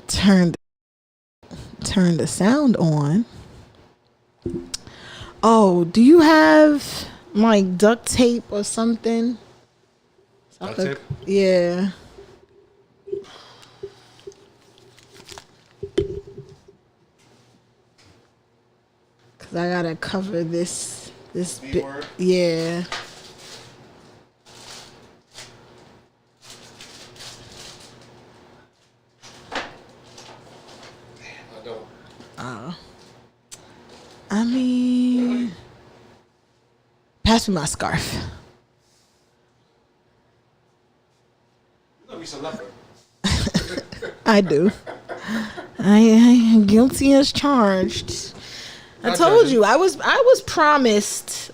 turn the sound on. Oh, do you have like duct tape or something? Duct tape? Yeah. Cause I gotta cover this bit. Yeah. I don't. I mean, pass me my scarf. No, he's a leopard. I do. I am guilty as charged. I told you I was promised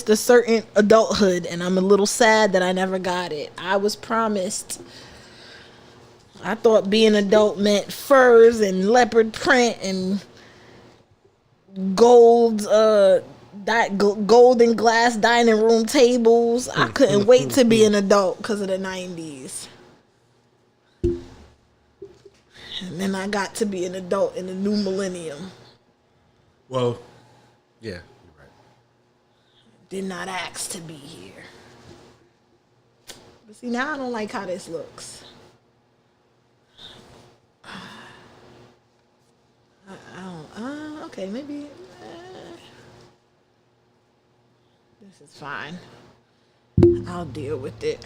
a certain adulthood, and I'm a little sad that I never got it. I was promised. I thought being adult meant furs and leopard print and gold golden glass dining room tables. I couldn't wait to be an adult because of the 90s. And then I got to be an adult in the new millennium. Well, yeah, you're right. Did not ask to be here. But see, now I don't like how this looks. Okay, maybe this is fine. I'll deal with it.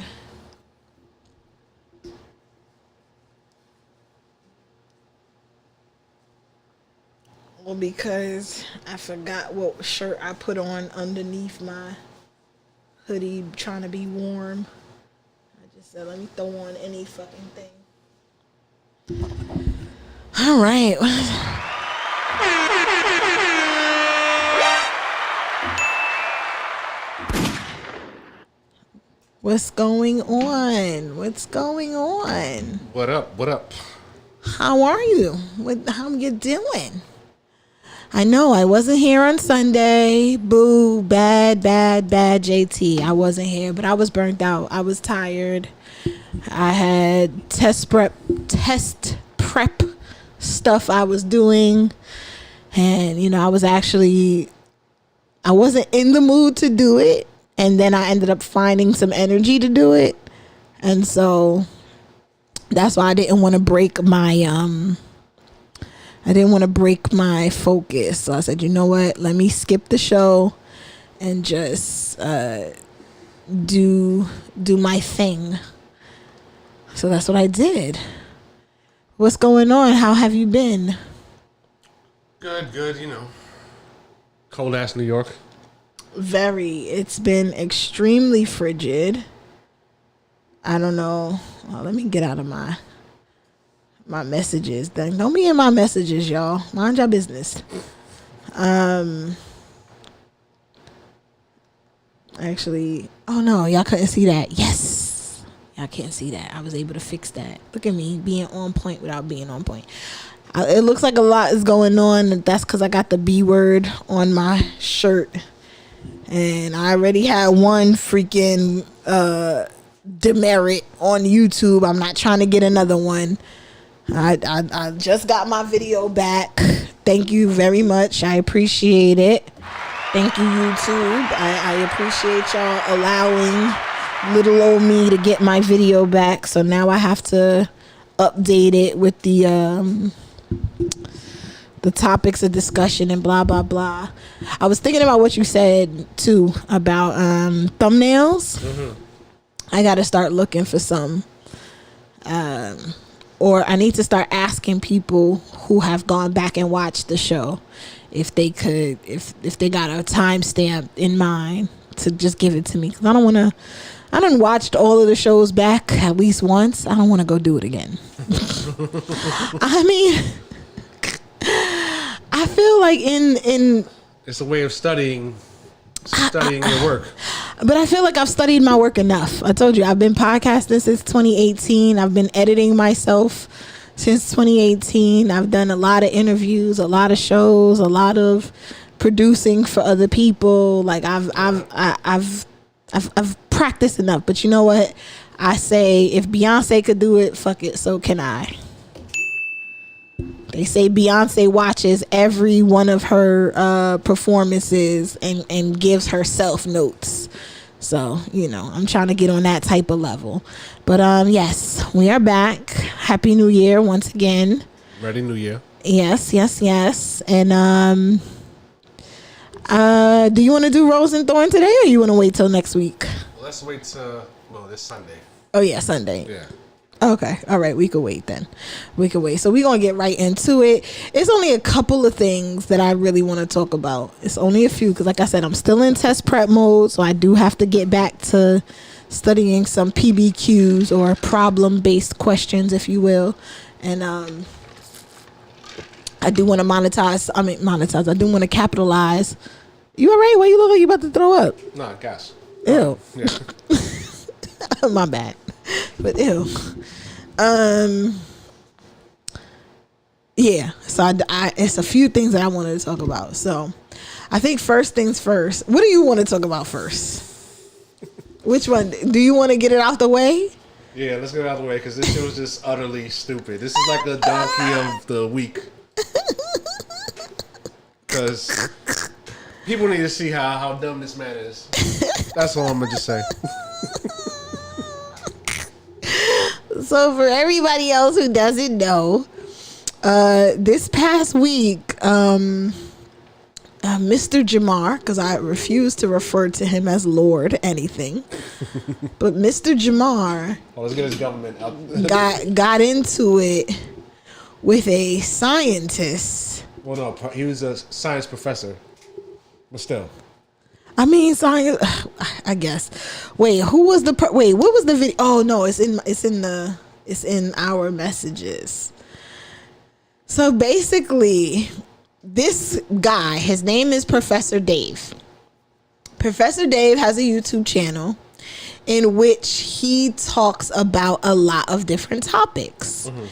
Well, because I forgot what shirt I put on underneath my hoodie trying to be warm. I just said, let me throw on any fucking thing. All right. What's going on? What's going on? What up? What up? How are you? How you doing? I know I wasn't here on Sunday. Boo, bad, JT. I wasn't here, but I was burnt out. I was tired. I had test prep stuff I was doing. And, I wasn't in the mood to do it. And then I ended up finding some energy to do it. And so that's why I didn't want to break my focus. So I said, you know what? Let me skip the show and just do my thing. So that's what I did. What's going on? How have you been? Good. Cold ass New York. Very. It's been extremely frigid. I don't know. Well, let me get out of my messages. Don't be in my messages, y'all. Mind your business. Actually, oh no, y'all couldn't see that. Yes. Y'all can't see that. I was able to fix that. Look at me being on point without being on point. It looks like a lot is going on. That's because I got the B word on my shirt. And I already had one freaking demerit on YouTube. I'm not trying to get another one. I just got my video back. Thank you very much. I appreciate it. Thank you, YouTube. I appreciate y'all allowing little old me to get my video back. So now I have to update it with the topics of discussion and blah, blah, blah. I was thinking about what you said, too, about thumbnails. Mm-hmm. I got to start looking for some. Or I need to start asking people who have gone back and watched the show if they could, if they got a timestamp in mind to just give it to me. Because I done watched all of the shows back at least once. I don't want to go do it again. I mean, I feel like in it's a way of studying your work. But I feel like I've studied my work enough. I told you, I've been podcasting since 2018. I've been editing myself since 2018. I've done a lot of interviews, a lot of shows, a lot of producing for other people. Like I've practiced enough. But you know what? I say if Beyonce could do it, fuck it, so can I. They say Beyonce watches every one of her performances and gives herself notes. So, I'm trying to get on that type of level. But yes, we are back. Happy New Year once again. Ready New Year. Yes. And do you want to do Rose and Thorn today, or you want to wait till next week? Let's wait till this Sunday. Oh yeah, Sunday. Yeah. Okay. All right. We could wait then. So we're going to get right into it. It's only a couple of things that I really want to talk about. It's only a few because, like I said, I'm still in test prep mode. So I do have to get back to studying some PBQs or problem-based questions, if you will. And I do want to monetize. I do want to capitalize. You all right? Why you look like you about to throw up? No, gas. Ew. Yeah. My bad. But ew. Yeah. So it's a few things that I wanted to talk about. So I think first things first. What do you want to talk about first? Which one? Do you want to get it out the way? Yeah, let's get it out of the way because this shit was just utterly stupid. This is like the donkey of the week. Because people need to see how dumb this man is. That's all I'm going to just say. So for everybody else who doesn't know, this past week, Mr. Jamar, because I refuse to refer to him as Lord anything, but Mr. Jamar Let's get his government out. got into it with a scientist. Well, no, he was a science professor, but still. I mean, science. I guess. Wait, who was the? Wait, what was the video? Oh no, it's in our messages. So basically, this guy, his name is Professor Dave. Professor Dave has a YouTube channel in which he talks about a lot of different topics. Mm-hmm.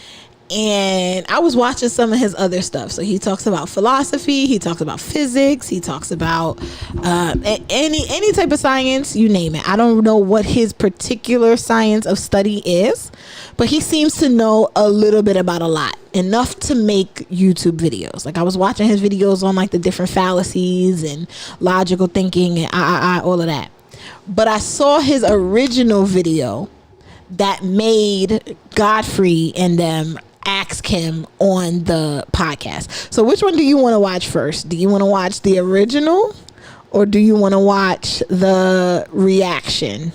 And I was watching some of his other stuff. So he talks about philosophy, he talks about physics, he talks about any type of science, you name it. I don't know what his particular science of study is, but he seems to know a little bit about a lot, enough to make YouTube videos. Like I was watching his videos on like the different fallacies and logical thinking and all of that. But I saw his original video that made Godfrey and them ask him on the podcast. So which one do you want to watch first? Do you want to watch the original or do you want to watch the reaction?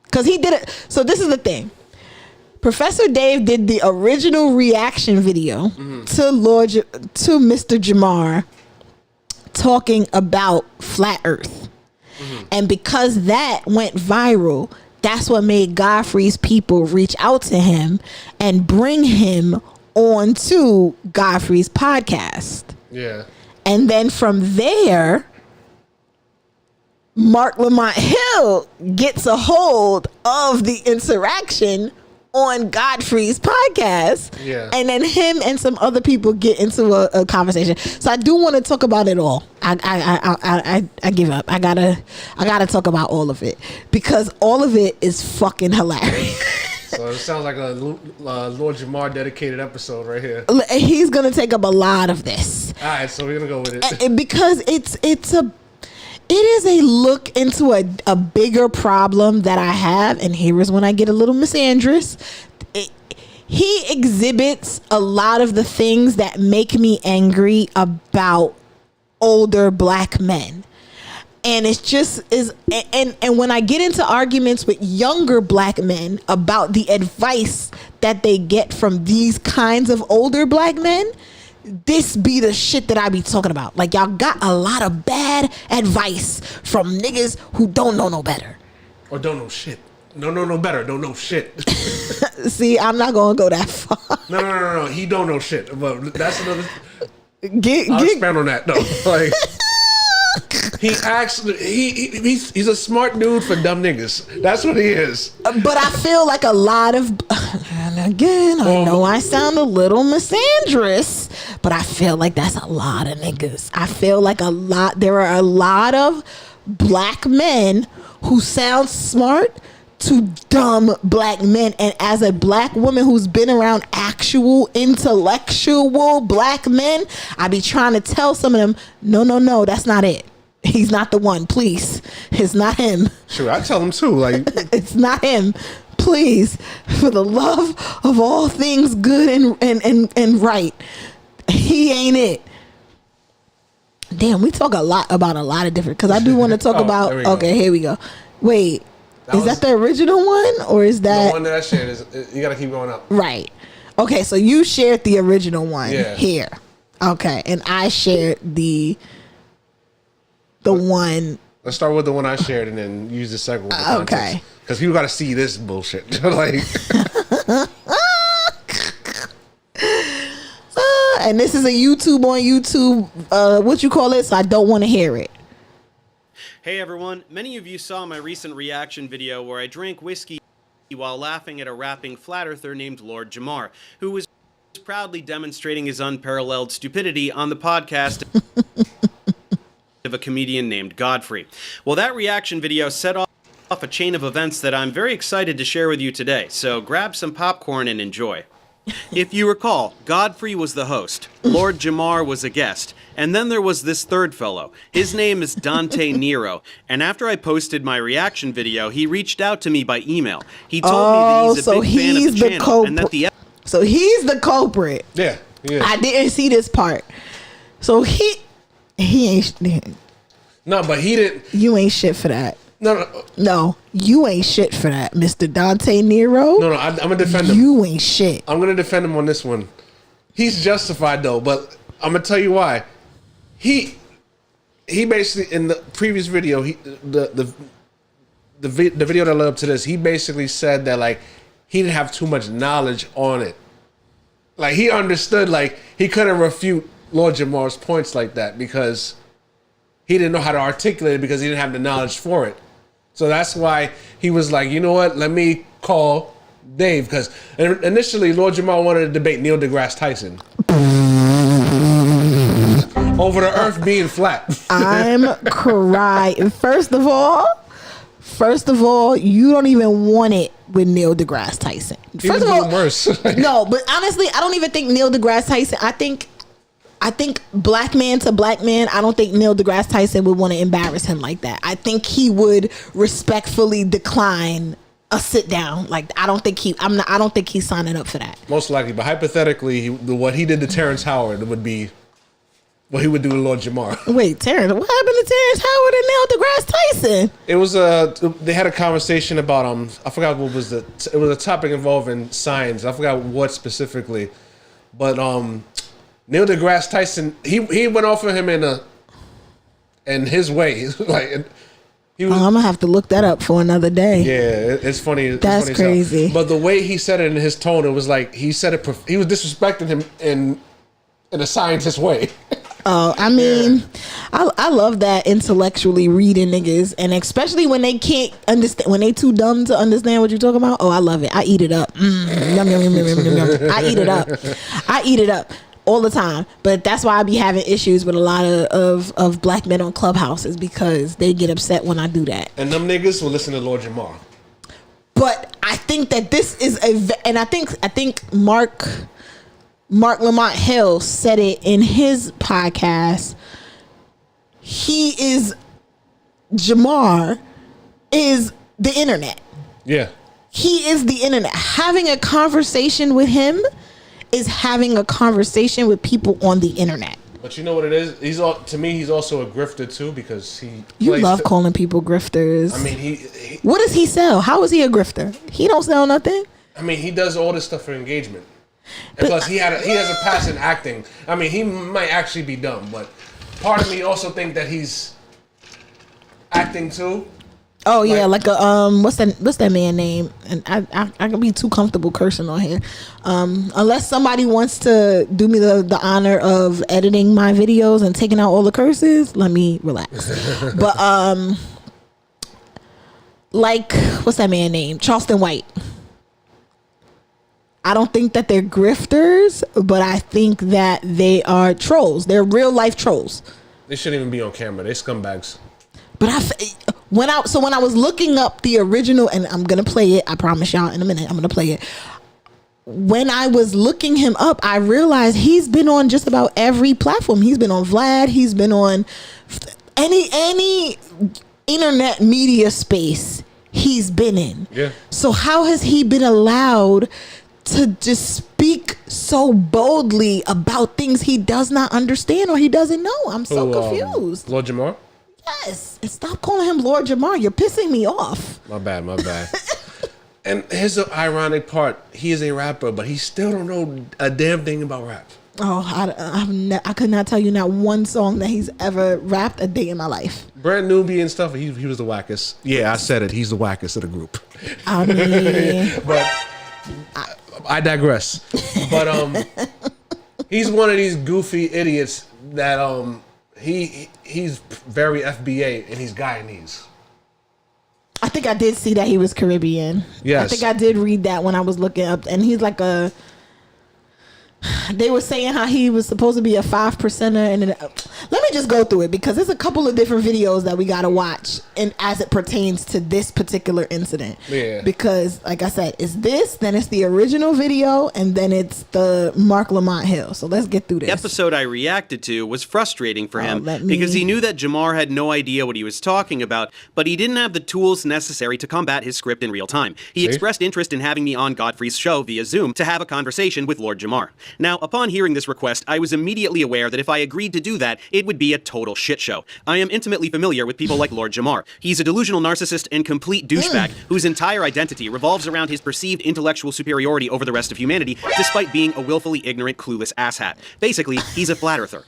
Because he did it. So this is the thing. Professor Dave did the original reaction video to Mr. Jamar talking about flat earth. Mm-hmm. And because that went viral, that's what made Godfrey's people reach out to him and bring him onto Godfrey's podcast. Yeah. And then from there, Mark Lamont Hill gets a hold of the interaction on Godfrey's podcast. Yeah. And then him and some other people get into a conversation. So I do want to talk about it all. I give up. I gotta talk about all of it because all of it is fucking hilarious. So it sounds like a Lord Jamar dedicated episode right here. He's gonna take up a lot of this. All right, so we're gonna go with it. Because it is a look into a bigger problem that I have, and here is when I get a little misandrous. He exhibits a lot of the things that make me angry about older black men. And it's just and when I get into arguments with younger black men about the advice that they get from these kinds of older black men, this be the shit that I be talking about. Like, y'all got a lot of bad advice from niggas who don't know no better. Or don't know shit. No better. Don't know shit. See, I'm not going to go that far. No. He don't know shit. But that's another... I'll expand on that, though. Like... He actually he's a smart dude for dumb niggas. That's what he is. But I feel like a lot of, and again, I know I sound a little misandrous, but I feel like that's a lot of niggas. I feel like there are a lot of black men who sound smart to dumb black men. And as a black woman who's been around actual intellectual black men, I be trying to tell some of them, no, that's not it. He's not the one. Please, it's not him. Sure, I tell them too. Like, it's not him. Please, for the love of all things good and right, he ain't it. Damn, we talk a lot about a lot of different. Because I do want to talk about. Okay, here we go. Wait, is that the original one or is that the one that I shared? You got to keep going up. Right. Okay, so you shared the original one here. Okay, and I shared the one. Let's start with the one I shared and then use the second one. Okay. Because people got to see this bullshit. Like, and this is a YouTube on YouTube. What you call it? So I don't want to hear it. Hey everyone, many of you saw my recent reaction video where I drank whiskey while laughing at a rapping flat earther named Lord Jamar, who was proudly demonstrating his unparalleled stupidity on the podcast of a comedian named Godfrey. Well, that reaction video set off a chain of events that I'm very excited to share with you today, so grab some popcorn and enjoy. If you recall, Godfrey was the host, Lord Jamar was a guest, and then there was this third fellow. His name is Dante Nero, and after I posted my reaction video, he reached out to me by email. He told me that he's a big fan of the channel, and that the... So he's the culprit. Yeah. I didn't see this part. So he ain't... No, but he didn't... You ain't shit for that. No, you ain't shit for that, Mr. Dante Nero. No, I'm gonna defend him. You ain't shit. I'm gonna defend him on this one. He's justified though, but I'm gonna tell you why. He basically in the previous video, the video that led up to this, he basically said that like he didn't have too much knowledge on it. Like he understood, like he couldn't refute Lord Jamar's points like that because he didn't know how to articulate it because he didn't have the knowledge for it. So that's why he was like, you know what? Let me call Dave. Because initially, Lord Jamar wanted to debate Neil deGrasse Tyson over the Earth being flat. I'm crying. First of all, you don't even want it with Neil deGrasse Tyson. First of all, worse. No, but honestly, I don't even think Neil deGrasse Tyson. I think black man to black man, I don't think Neil deGrasse Tyson would want to embarrass him like that. I think he would respectfully decline a sit down. Like I don't think he's signing up for that. Most likely, but hypothetically, what he did to Terrence Howard would be what he would do to Lord Jamar. Wait, Terrence, what happened to Terrence Howard and Neil deGrasse Tyson? It was they had a conversation about I forgot what was it was a topic involving science. I forgot what specifically, but Neil deGrasse Tyson, he went off of him in his way. Like he was, I'm gonna have to look that up for another day. Yeah, it's funny. That's funny crazy. But the way he said it in his tone, it was like he said it. He was disrespecting him in a scientist way. Oh, I mean, I love that intellectually reading niggas, and especially when they can't understand, when they too dumb to understand what you're talking about. Oh, I love it. I eat it up. Yum, yum, yum, yum, yum, yum. I eat it up. I eat it up. All the time. But that's why I be having issues with a lot of black men on Clubhouses because they get upset when I do that. And them niggas will listen to Lord Jamar. But I think that this is and I think Mark Lamont Hill said it in his podcast. Jamar is the internet. Yeah. He is the internet. Having a conversation with him is having a conversation with people on the internet. But you know what it is? To me, he's also a grifter too because You love calling people grifters. I mean, what does he sell? How is he a grifter? He don't sell nothing. I mean, he does all this stuff for engagement. And plus, he has a past in acting. I mean, he might actually be dumb, but part of me also think that he's acting too. Oh yeah, like a what's that man name? And I can be too comfortable cursing on here, unless somebody wants to do me the honor of editing my videos and taking out all the curses. Let me relax. But like what's that man name? Charleston White. I don't think that they're grifters, but I think that they are trolls. They're real life trolls. They shouldn't even be on camera. They're scumbags. But when I was looking up the original, and I'm gonna play it, I promise y'all in a minute, I'm gonna play it. When I was looking him up, I realized he's been on just about every platform. He's been on Vlad. He's been on any internet media space he's been in. Yeah. So how has he been allowed to just speak so boldly about things he does not understand or he doesn't know? I'm so confused. Lord Jamar? Yes. And stop calling him Lord Jamar. You're pissing me off. My bad. And here's the ironic part. He is a rapper, but he still don't know a damn thing about rap. Oh, I could not tell you not one song that he's ever rapped a day in my life. Brand newbie and stuff, he was the wackest. Yeah, I said it. He's the wackest of the group. I mean... But I digress. But he's one of these goofy idiots that he's very FBA and he's Guyanese. I think I did see that he was Caribbean. Yes. I think I did read that when I was looking up, and he's like a... They were saying how he was supposed to be a 5%er, and let me just go through it because there's a couple of different videos that we gotta watch, and as it pertains to this particular incident. Yeah. Because, like I said, it's this, then it's the original video, and then it's the Mark Lamont Hill. So let's get through this. The episode I reacted to was frustrating for him because he knew that Jamar had no idea what he was talking about, but he didn't have the tools necessary to combat his script in real time. He expressed interest in having me on Godfrey's show via Zoom to have a conversation with Lord Jamar. Now, upon hearing this request, I was immediately aware that if I agreed to do that, it would be a total shit show. I am intimately familiar with people like Lord Jamar. He's a delusional narcissist and complete douchebag whose entire identity revolves around his perceived intellectual superiority over the rest of humanity, despite being a willfully ignorant, clueless asshat. Basically, he's a flat earther.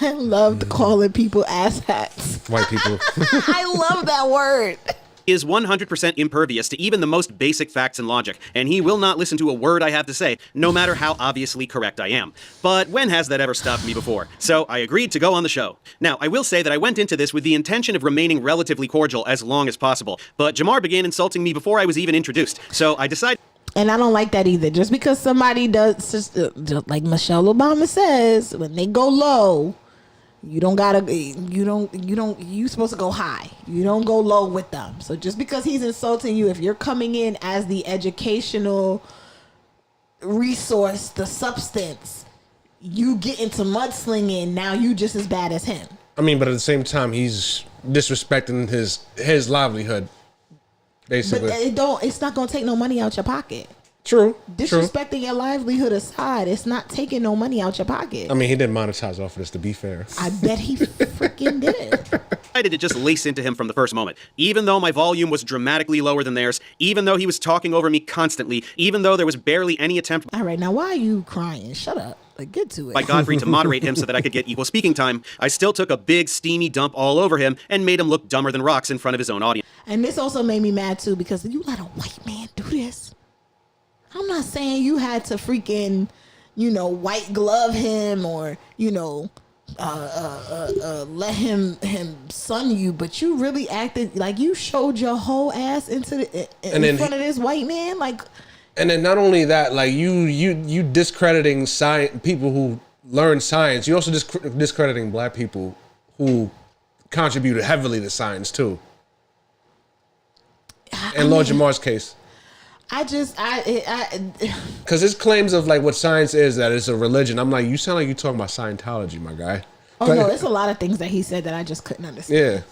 I loved calling people asshats. White people. I love that word. Is 100% impervious to even the most basic facts and logic, and he will not listen to a word I have to say, no matter how obviously correct I am. But when has that ever stopped me before? So I agreed to go on the show. Now, I will say that I went into this with the intention of remaining relatively cordial as long as possible, but Jamar began insulting me before I was even introduced, so I decided... And I don't like that either. Just because somebody does, just like Michelle Obama says, when they go low, you supposed to go high. You don't go low with them. So just because he's insulting you, if you're coming in as the educational resource, the substance, you get into mudslinging, now you just as bad as him. I mean, but at the same time, he's disrespecting his livelihood, basically. But it's not going to take no money out your pocket. True. Disrespecting your livelihood aside, it's not taking no money out your pocket. I mean, he didn't monetize off of this, to be fair. I bet he freaking did. I decided to just lace into him from the first moment. Even though my volume was dramatically lower than theirs, even though he was talking over me constantly, even though there was barely any attempt... All right, now why are you crying? Shut up. Like, get to it. ...by Godfrey to moderate him so that I could get equal speaking time, I still took a big steamy dump all over him and made him look dumber than rocks in front of his own audience. And this also made me mad too because you let a white man do this. I'm not saying you had to freaking, white glove him or, let him son you, but you really acted like you showed your whole ass in front of this white man, like. And then not only that, like you discrediting people who learn science. You also discrediting black people who contributed heavily to science too. In Lord Jamar's case. Because his claims of like what science is, that it's a religion. I'm like, you sound like you're talking about Scientology, my guy. Oh no, there's a lot of things that he said that I just couldn't understand.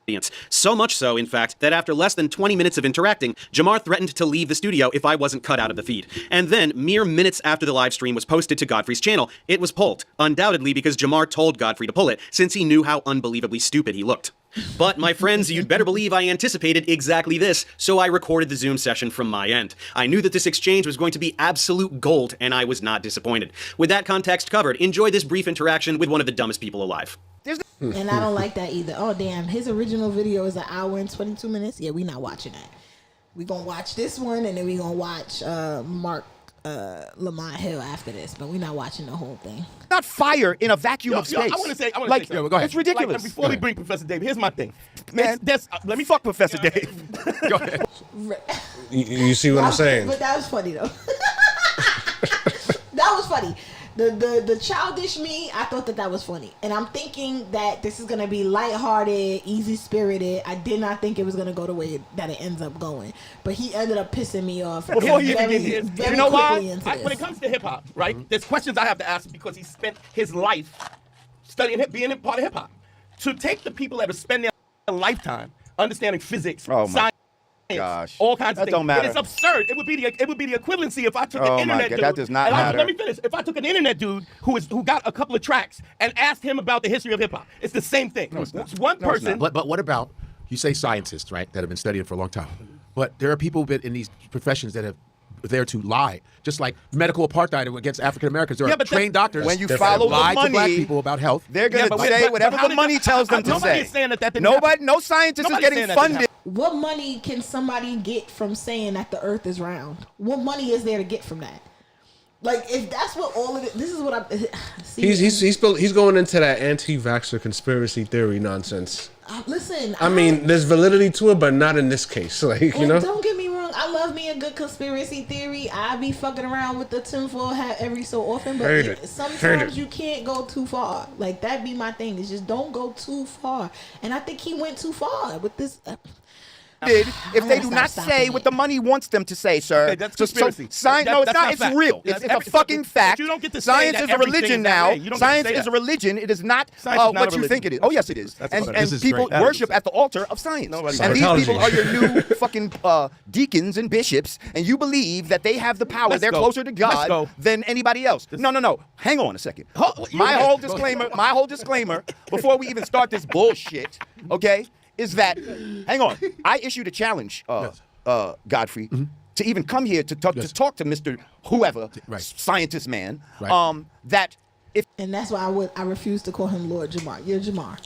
Yeah. So much so, in fact, that after less than 20 minutes of interacting, Jamar threatened to leave the studio if I wasn't cut out of the feed. And then, mere minutes after the live stream was posted to Godfrey's channel, it was pulled. Undoubtedly because Jamar told Godfrey to pull it, since he knew how unbelievably stupid he looked. But, my friends, you'd better believe I anticipated exactly this, so I recorded the Zoom session from my end. I knew that this exchange was going to be absolute gold, and I was not disappointed. With that context covered, enjoy this brief interaction with one of the dumbest people alive. And I don't like that either. Oh, damn. His original video is 1 hour and 22 minutes. Yeah, we not watching that. We gonna watch this one, and then we gonna watch Mark Lamont Hill after this, but we're not watching the whole thing. Not fire in a vacuum of space. I want to say go ahead. It's ridiculous. Like, before we bring Professor Dave, here's my thing. Man, let me fuck Professor Dave. Go ahead. You see what I'm saying? But that was funny though. That was funny. The childish me, I thought that was funny, and I'm thinking that this is gonna be lighthearted, easy spirited. I did not think it was gonna go the way that it ends up going, but he ended up pissing me off. Before he even very, gets his, very you know why? quickly into this. When it comes to hip hop, right? There's questions I have to ask because he spent his life studying being a part of hip hop. To take the people that have spent their lifetime understanding physics, science. Gosh. All kinds of That things. don't matter. It is absurd. It would be the equivalency if I took an my internet God, dude. that does not and matter. let me finish. If I took an internet dude who got a couple of tracks and asked him about the history of hip hop, it's the same thing. No, it's not. It's one No, it's person. not. But what about, you say scientists, right, that have been studying for a long time. But there are people in these professions that have there to lie, just like medical apartheid against African Americans. There are trained doctors when you that follow lie the to black money, people about health. They're going to say whatever the money tells them to nobody say. is saying that didn't happen. No scientist is Nobody's getting saying that didn't funded. What money can somebody get from saying that the Earth is round? What money is there to get from that? Like, if that's what all of it, this is what I'm. See, He's going into that anti-vaxxer conspiracy theory nonsense. Listen, I mean, there's validity to it, but not in this case. Like, you know. Don't get me wrong. I love me a good conspiracy theory. I be fucking around with the tinfoil hat every so often, but sometimes you can't go too far. Like, that be my thing. It's just don't go too far. And I think he went too far with this. If they do not say what the money wants them to say, sir. Okay, that's conspiracy. Science, no, it's not. It's real. Yeah, it's a fucking fact. You don't get to say Science that is a everything religion is that now. way. You don't get to Science say is that. a religion. It is not Science is not what a you think it is. Oh, yes, it is. And This is people great. worship at the altar of science. Nobody- And these Scientology. people are your new fucking deacons and bishops, and you believe that they have the power. Let's They're go. closer to Let's God go. than anybody else. No. Hang on a second. My whole disclaimer before we even start this bullshit, okay, is that, hang on, I issued a challenge, Godfrey, to even come here to talk to Mr. Whoever, scientist man, that if And that's why I refuse to call him Lord Jamar. You're Jamar.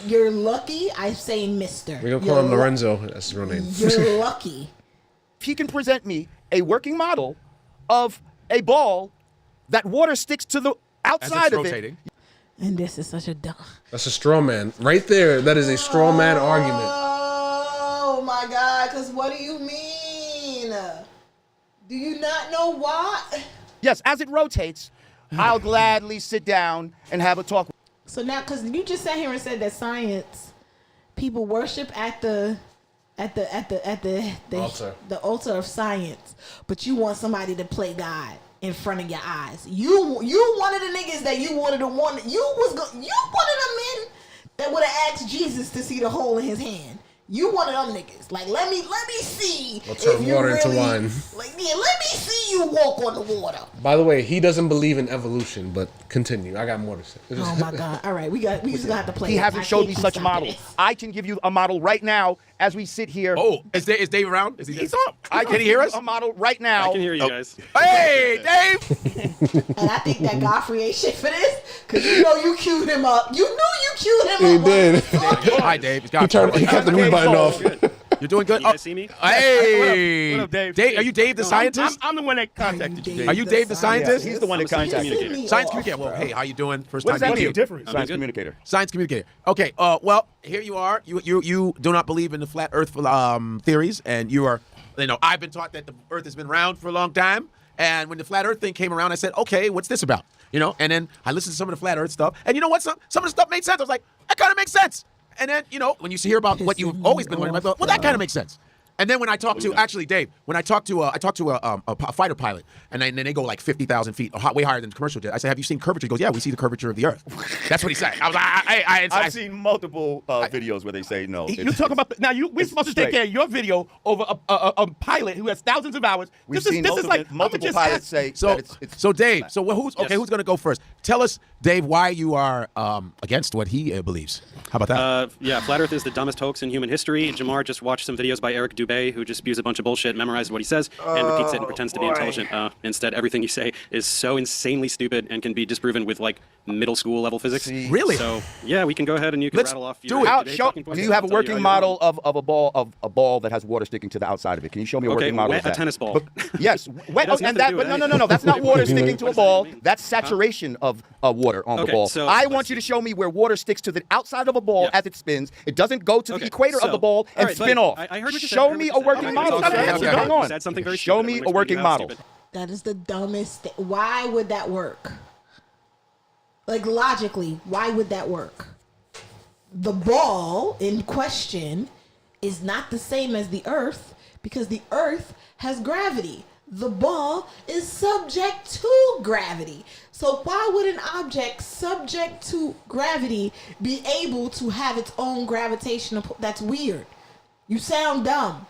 you're lucky. I say Mister. We're going to call him Lorenzo. That's his real name. You're lucky. he can present me a working model of a ball that water sticks to the outside of rotating. it. And this is such a dumb. That's a straw man. Right there, that is a straw man argument. Oh my God! Because what do you mean? Do you not know why? Yes, as it rotates, I'll gladly sit down and have a talk. So now, because you just sat here and said that science, people worship at the Altar. the altar of science, but you want somebody to play God in front of your eyes. You one of the niggas that you wanted to want. You one of the men that would have asked Jesus to see the hole in his hand. You one of them niggas. Like, let me see. I'll turn if you water into really, wine. Like, yeah, let me see you walk on the water. By the way, he doesn't believe in evolution, but continue. I got more to say. Oh my God! All right, we just gonna have to play. He it. hasn't I showed can't me keep such a model. stopping this. I can give you a model right now as we sit here. Oh, is Dave around? Is he? He's up. Can he hear us? A model right now. I can hear you guys. Hey, Dave! And I think that Godfrey ain't shit for this, because you know you queued him up. You knew you queued him He up. did. Hi, Dave. It's He kept the mute button off. You're doing good. You guys see me? Hey, What up, Dave? Dave, are you Dave the scientist? I'm the one that contacted you, Dave. Are you Dave the scientist? He's the one that I'm a science contacted communicator. you. Science communicator. Well, hey, how you doing? First What time does that meeting mean? you. Different. Science good. communicator. Science communicator. Okay. Well, here you are. You do not believe in the flat Earth theories, and you are. I've been taught that the Earth has been round for a long time. And when the flat Earth thing came around, I said, okay, what's this about? And then I listened to some of the flat Earth stuff, and you know what? Some of the stuff made sense. I was like, that kind of makes sense. And then when you hear about what you've always been learning, I thought, well, that kind of makes sense. And then when I talked to, actually, Dave, when I talked to a fighter pilot, and then they go like 50,000 feet, way higher than the commercial jet. I said, have you seen curvature? He goes, yeah, we see the curvature of the Earth. That's what he said. I was like, I've seen multiple videos where they say no. You talk about we're supposed to take care of your video over a pilot who has thousands of hours. We've This seen is like multiple pilots say So, that it's so Dave, flat. so who's going to go first? Tell us, Dave, why you are against what he believes. How about that? Yeah, flat Earth is the dumbest hoax in human history. Jamar just watched some videos by Eric Dubé, who just spews a bunch of bullshit, memorizes what he says, and repeats it and pretends to be intelligent. Instead, everything you say is so insanely stupid and can be disproven with like middle school level physics. Really? So yeah, we can go ahead and you can Let's rattle off. do your it. Dubé Show, talking points. do you have a I'll tell working how you're model wrong. of a ball that has water sticking to the outside of it? Can you show me a Okay, working model wet of that? a tennis ball. Yes, wet. has And nothing to that, do but with no, anything. that's not water sticking to a What does that ball. mean? That's saturation of water on the Okay, ball. so I let's want you to show me where water sticks to the outside of a ball Yeah. as it spins. It doesn't go to the Okay, equator of so- the ball all and right, spin buddy, off. I heard what you said, Show I heard me what a you said. working Okay, model. okay, sir. okay. Hang on. You said something very Show stupid. me I'm a gonna working explain to you how model. stupid. That is the dumbest thing. Why would that work? Like, logically, why would that work? The ball in question is not the same as the earth because the earth has gravity. The ball is subject to gravity. So why would an object subject to gravity be able to have its own gravitational pull? That's weird. You sound dumb.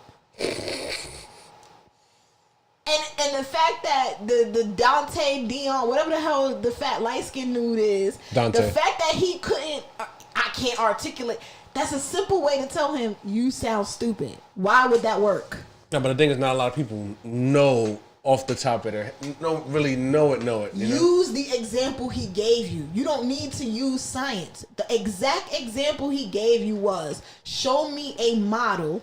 And the fact that the Dante Dion, whatever the hell the fat light-skinned dude is, Dante. the fact that he couldn't, I can't articulate, that's a simple way to tell him, you sound stupid. Why would that work? No, but the thing is, not a lot of people know off the top of their head. Don't really know it. You know? Use the example he gave you. You don't need to use science. The exact example he gave you was, show me a model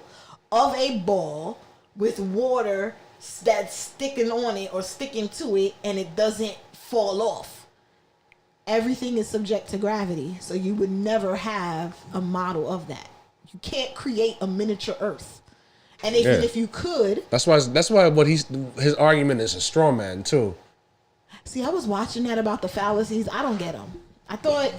of a ball with water that's sticking on it or sticking to it and it doesn't fall off. Everything is subject to gravity, so you would never have a model of that. You can't create a miniature Earth. And even if you could, that's why what his argument is a straw man too. See, I was watching that about the fallacies. I don't get them. I thought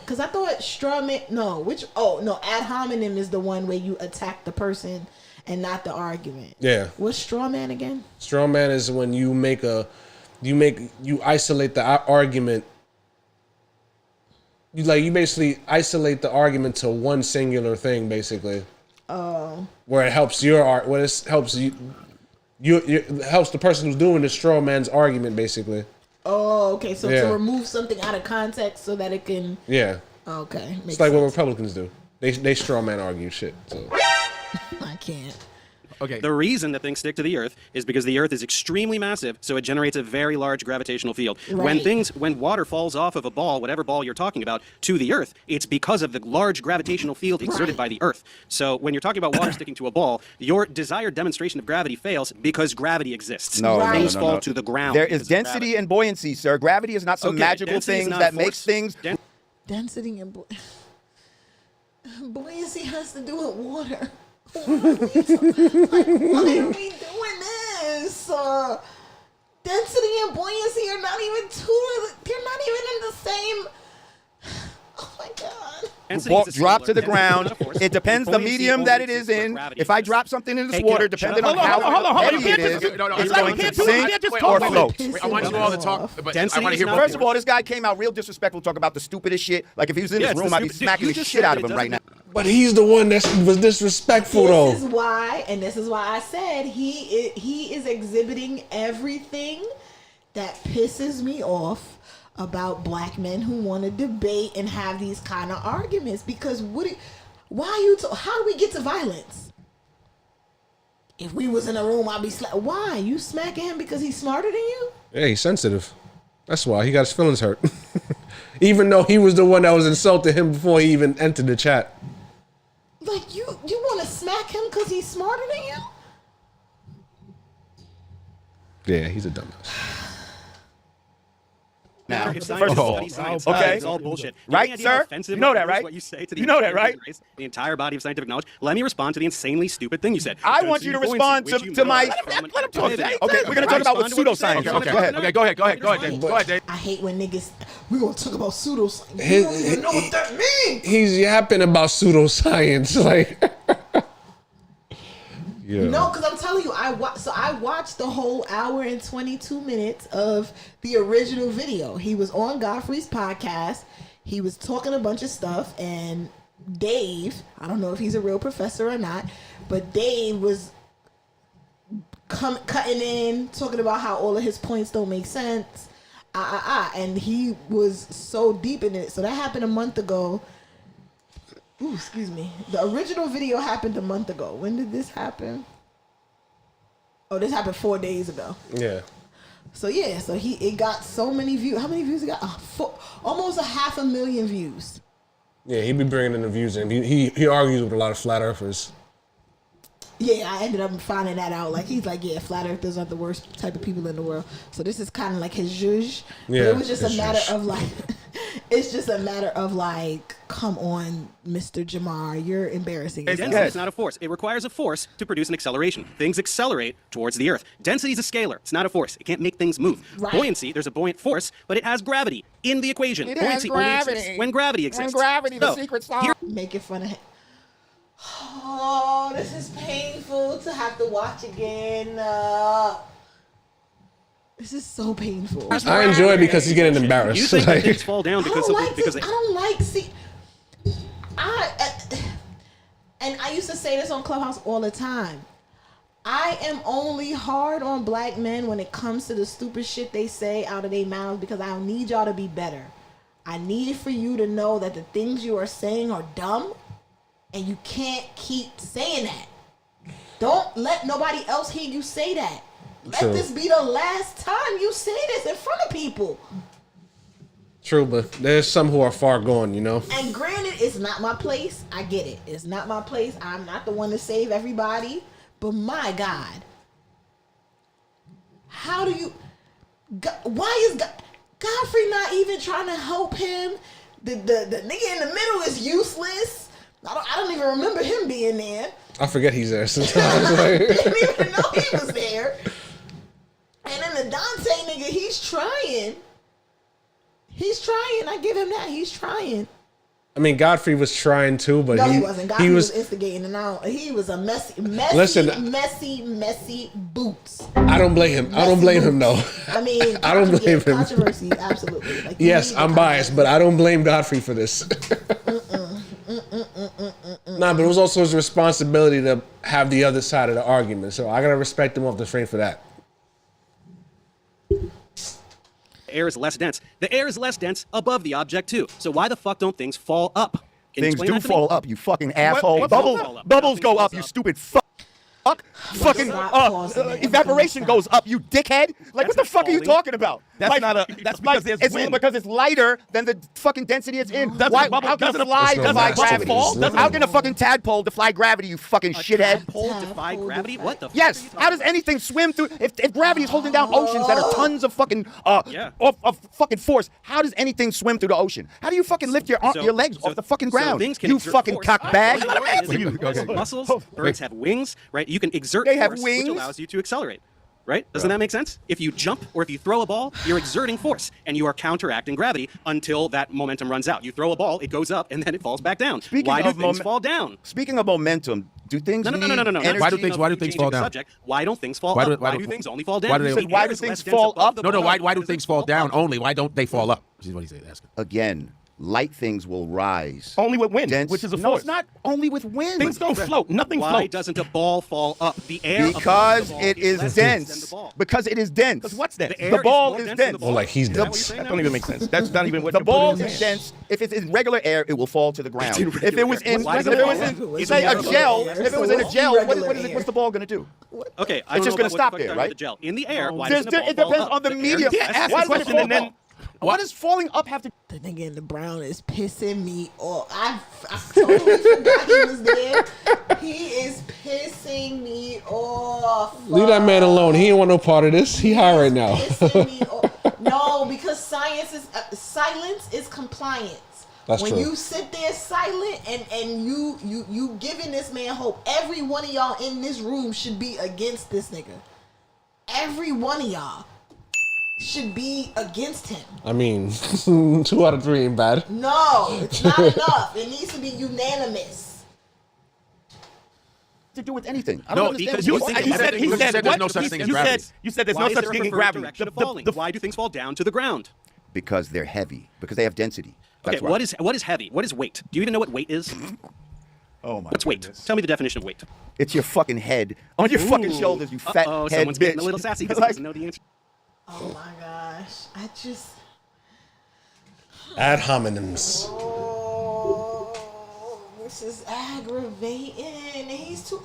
straw man. Ad hominem is the one where you attack the person and not the argument. Yeah. What's straw man again? Straw man is when you isolate the argument. You basically isolate the argument to one singular thing, basically. Oh. Where it helps your art. Where it helps you. It helps the person who's doing the straw man's argument, basically. Oh, okay. So to remove something out of context so that it can. Yeah. Okay. It's like what Republicans do. They straw man argue shit. So. I can't. Okay. The reason that things stick to the Earth is because the Earth is extremely massive, so it generates a very large gravitational field. Right. When water falls off of a ball, whatever ball you're talking about, to the Earth, it's because of the large gravitational field exerted by the Earth. So when you're talking about water sticking to a ball, your desired demonstration of gravity fails because gravity exists. Things fall to the ground. There is density and buoyancy, sir. Gravity is not some magical thing that makes things. Density and buoyancy has to do with water. Why are we doing this? Density and buoyancy are not even they're not even in the same. Oh my God. Drop to the ground. It depends the medium that it is in. If I drop something in this water, depending on how heavy it is, it's going to sink or float. I want you all to talk. But I want to hear. First of all, this guy came out real disrespectful, talk about the stupidest shit. Like if he was in this room, I'd be smacking the shit out of him right now. But he's the one that was disrespectful, though. This is why I said he is exhibiting everything that pisses me off about black men who want to debate and have these kind of arguments. Because how do we get to violence? If we was in a room, I'd be why? You smacking him because he's smarter than you? Yeah, he's sensitive. That's why he got his feelings hurt. Even though he was the one that was insulting him before he even entered the chat. Like, you want to smack him because he's smarter than you? Yeah, he's a dumbass. Now, first of all, okay, it's all bullshit. Right, sir? You know that, right? What you say to the you know that, right? The entire body of scientific knowledge. Let me respond to the insanely stupid thing you said. I want you to respond to my. Let him talk. Okay, we're gonna talk about what pseudoscience. Okay, go ahead, Dave. I hate when niggas. We gonna talk about pseudoscience. You don't even know what that means. He's yapping about pseudoscience, like. Yeah. No, because I'm telling you, I watched the whole hour and 22 minutes of the original video. He was on Godfrey's podcast. He was talking a bunch of stuff, and Dave, I don't know if he's a real professor or not, but Dave was cutting in, talking about how all of his points don't make sense. And he was so deep in it. So that happened a month ago. Ooh, excuse me. The original video happened a month ago. When did this happen? Oh, this happened 4 days ago. Yeah. So it got so many views. How many views it got? Almost 500,000 views. Yeah, he be bringing in the views, and he argues with a lot of flat earthers. Yeah, I ended up finding that out. Like, he's like, yeah, flat earthers are the worst type of people in the world. So this is kind of like his zhuzh. Yeah, but it was just a matter of like, It's just a matter of like, come on, Mr. Jamar, you're embarrassing yourself. Density is not a force. It requires a force to produce an acceleration. Things accelerate towards the Earth. Density is a scalar. It's not a force. It can't make things move. Right. Buoyancy, there's a buoyant force, but it has gravity in the equation. It Buoyancy has only gravity. exists when gravity exists. When gravity, the So, secret sauce. Making fun of him. Oh, this is painful to have to watch again. This is so painful. I enjoy it because he's getting embarrassed. You think that Like, things fall down I because don't of like because this. I don't like see. And I used to say this on Clubhouse all the time. I am only hard on black men when it comes to the stupid shit they say out of their mouths because I need y'all to be better. I need for you to know that the things you are saying are dumb and you can't keep saying that. Don't let nobody else hear you say that. Let True. this be the last time you say this in front of people. true, but there's some who are far gone, you know? And granted, it's not my place. I get it. It's not my place. I'm not the one to save everybody. But my God, how do you? Why is Godfrey not even trying to help him? The nigga in the middle is useless. I don't even remember him being there. I forget he's there sometimes. Like, Didn't even know he was there. And then the Dante nigga, he's trying. He's trying. I give him that. He's trying. I mean, Godfrey was trying too, but No, he wasn't. Godfrey he was instigating, and he was a messy boots. I don't blame him. I don't blame him though. I mean, I don't blame him. Controversy, absolutely. Like, you Yes, need I'm the biased, but I don't blame Godfrey for this. Nah, but it was also his responsibility to have the other side of the argument. So I gotta respect him off the frame for that. air is less dense. The air is less dense above the object too. So why the fuck don't things fall up? Can you Things explain do that to me? fall up, you fucking asshole. what Bubbles, fall up? bubbles Nothing go up, falls you up. stupid fuck. Fucking evaporation goes up, you dickhead. Like, what the fuck are you talking about? That's Like, not a. That's because there's it's wind. because it's lighter than the fucking density it's in. Doesn't Why? a bubble- How can doesn't a a- fly There's no defy master gravity? fall? Doesn't How can a fucking tadpole defy gravity? You fucking shithead. Tadpole defy gravity? What the fuck are Yes. you talking How does anything swim through? If gravity is holding down oceans that are tons of fucking of fucking force, how does anything swim through the ocean? How do you fucking lift your legs off the fucking ground? things can You exert fucking force. cockbag. Muscles, birds have wings, right? You can exert They have force, wings? which allows you to accelerate. Right? Doesn't that make sense? If you jump or if you throw a ball, you're exerting force and you are counteracting gravity until that momentum runs out. You throw a ball, it goes up, and then it falls back down. Why do things fall down? Speaking of momentum, do things No. need Why energy? do things fall down? Subject. Why don't things fall Why up? do- Why do things only fall down? why do they- The You said, why air do is things less dense fall above up? the No, ball. why do Does things it fall down only? Why don't they fall up? This is what he's asking. Again, light things will rise. Only with wind, Dense- which is a No, force. it's not only with wind. Things don't float. Nothing Why floats. doesn't a ball fall up? The air Because above the ball it is less dense than dense. the ball. Because it is dense. Because what's dense? The air The ball more is dense than dense. the Or like he's Is that what dense. you're saying That now? don't even make sense. That's not even what The you're ball putting in is there. dense. If it's in regular air, it will fall to the ground. in If it was regular in, air. Why if does it it was fall in, up? say a It's gel, irregular if it was in a air. gel, Irregular air. what's the ball gonna do? Okay, I It's don't just know gonna what stop the fuck there, done right? with the gel. In the air, why There's- doesn't the it ball depends fall on up? the air medium. is Ask Why the does it question fall and then. up? What does falling up have to? The nigga in the brown is pissing me off. I totally forgot he was there. He is pissing me off. Leave that man alone. He ain't want no part of this. He high right now. Pissing me off. No, because silence is compliance. That's when true. you sit there silent and you giving this man hope, every one of y'all in this room should be against this nigga. Every one of y'all should be against him. I mean, 2 out of 3 ain't bad. No, it's not enough. It needs to be unanimous. To do with anything? I No, don't understand. because You you said, said what? there's no such thing as gravity. You said there's Why no is such there a thing in preferred gravity. direction of falling? Why do things fall down to the ground? Because they're heavy. Because they have density. That's Okay, why. what is heavy? What is weight? Do you even know what weight is? Oh my. What's weight? goodness. Tell me the definition of weight. It's your fucking head on your fucking shoulders, you fat Oh, head someone's bitch. getting a little sassy because he Like, doesn't know the answer. Oh my gosh. I just. Ad hominems. Oh, this is aggravating. He's too.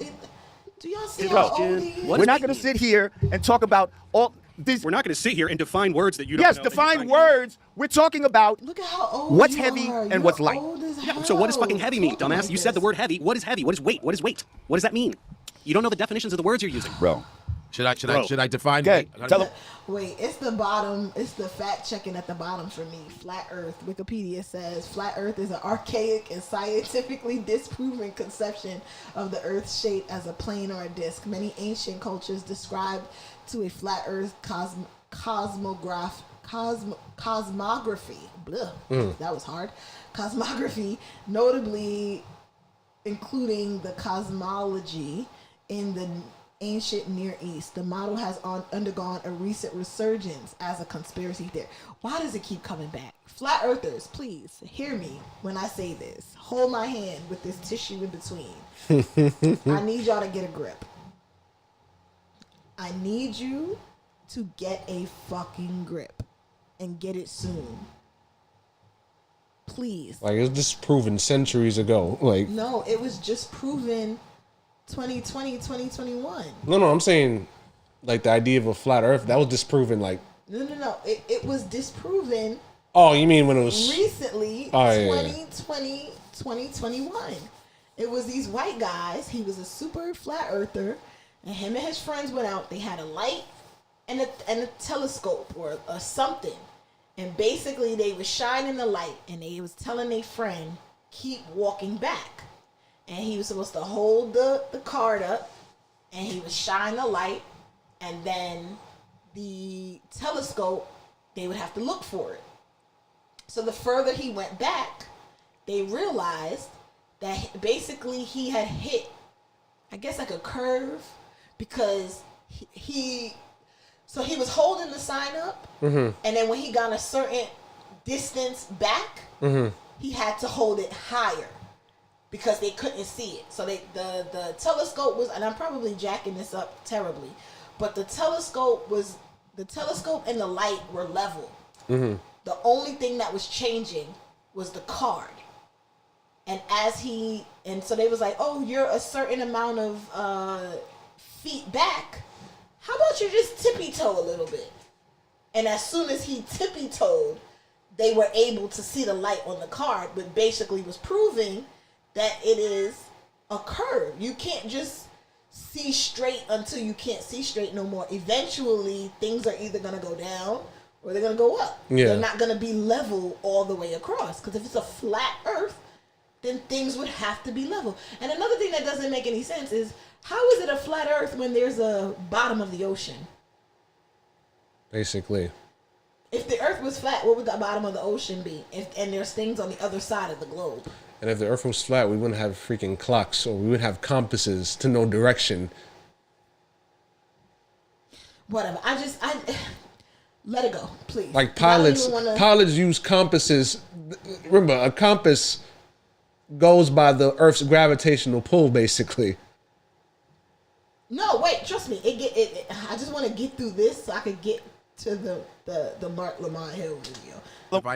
Do y'all see Bro, how old he is? what we're is not weight going to mean? sit here and talk about all these. We're not going to sit here and define words that you don't Yes, know. define words. We're talking about Look at how old what's you heavy are. and You're what's light. old as Yeah, so what does fucking hell. heavy mean, Talking dumbass? like You said the this. word heavy. What is heavy? What is weight? What is weight? What is weight? What does that mean? You don't know the definitions of the words you're using. bro. Should I define? Okay, tell him. Wait, it's the bottom. It's the fact checking at the bottom for me. Flat Earth. Wikipedia says flat Earth is an archaic and scientifically disproven conception of the Earth's shape as a plane or a disc. Many ancient cultures described to a flat Earth cosmography. That was hard. Cosmography, notably including the cosmology in the ancient Near East. The model has undergone a recent resurgence as a conspiracy theory. Why does it keep coming back? Flat earthers, please hear me when I say this. Hold my hand with this tissue in between. I need y'all to get a grip. I need you to get a fucking grip and get it soon. Please. Like, it was just proven centuries ago. Like, no, it was just proven 2020, 2021. No, I'm saying, like, the idea of a flat Earth, that was disproven, like... No. It was disproven... Oh, you mean when it was... Recently, 2020, 2021. It was these white guys. He was a super flat earther, and him and his friends went out. They had a light and a telescope or something. And basically, they was shining the light, and they was telling their friend, keep walking back. And he was supposed to hold the card up, and he would shine the light, and then the telescope, they would have to look for it. So the further he went back, they realized that basically he had hit, I guess, like a curve, because he was holding the sign up, and then when he got a certain distance back, he had to hold it higher, because they couldn't see it. So the telescope was, and I'm probably jacking this up terribly, but the telescope and the light were level. The only thing that was changing was the card. And so they was like, oh, you're a certain amount of feet back. How about you just tippy-toe a little bit? And as soon as he tippy-toed, they were able to see the light on the card, but basically was proving that it is a curve. You can't just see straight until you can't see straight no more. Eventually, things are either going to go down or they're going to go up. Yeah. They're not going to be level all the way across. Because if it's a flat earth, then things would have to be level. And another thing that doesn't make any sense is, how is it a flat earth when there's a bottom of the ocean? Basically. If the earth was flat, what would the bottom of the ocean be? And there's things on the other side of the globe. And if the earth was flat, we wouldn't have freaking clocks, or we would have compasses to know direction. Whatever. I let it go, please. Like pilots use compasses. Remember, a compass goes by the Earth's gravitational pull, basically. No, wait, trust me. I just want to get through this so I could get to the Mark Lamont Hill video.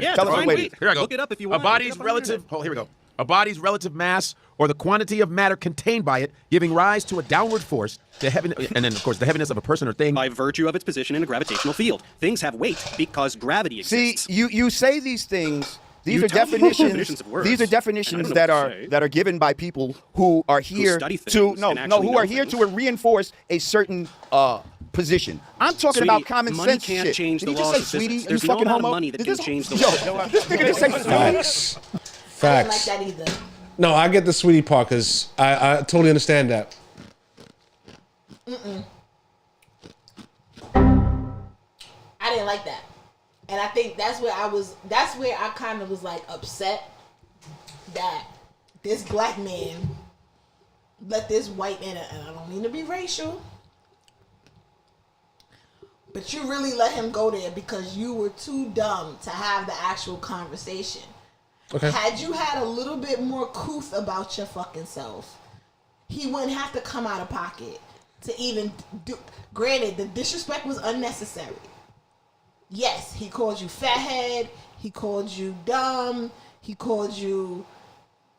Yeah, Tell us, wait. Here I go. Look it up if you want. A body's relative. Oh, here we go. A body's relative mass, or the quantity of matter contained by it, giving rise to a downward force, and then of course the heaviness of a person or thing. By virtue of its position in a gravitational field, things have weight because gravity exists. See, you say these things. These are definitions. These are definitions that are given by people who are here to reinforce a certain position. I'm talking about common money sense can't shit. Change Did the he just laws say of sweetie? physics. There's You no fucking amount of homo? money that Did can this- change the Yo, laws of this nigga just say Facts. I didn't like that either. No, I get the sweetie part because I totally understand that. I didn't like that. And I think that's where I kind of was like upset that this black man let this white man, and I don't mean to be racial, but you really let him go there because you were too dumb to have the actual conversation. Okay. Had you had a little bit more couth about your fucking self, he wouldn't have to come out of pocket to even do. Granted, the disrespect was unnecessary. Yes, he called you fathead. He called you dumb. He called you,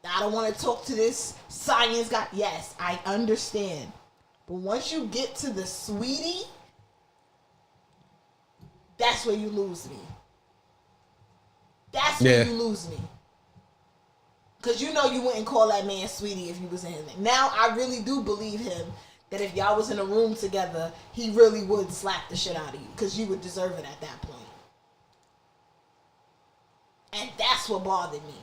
I don't want to talk to this science guy. Yes, I understand. But once you get to the sweetie, that's where you lose me. That's where you lose me. Because you know you wouldn't call that man sweetie if you was in him. Now I really do believe him that if y'all was in a room together, he really would slap the shit out of you because you would deserve it at that point. And that's what bothered me.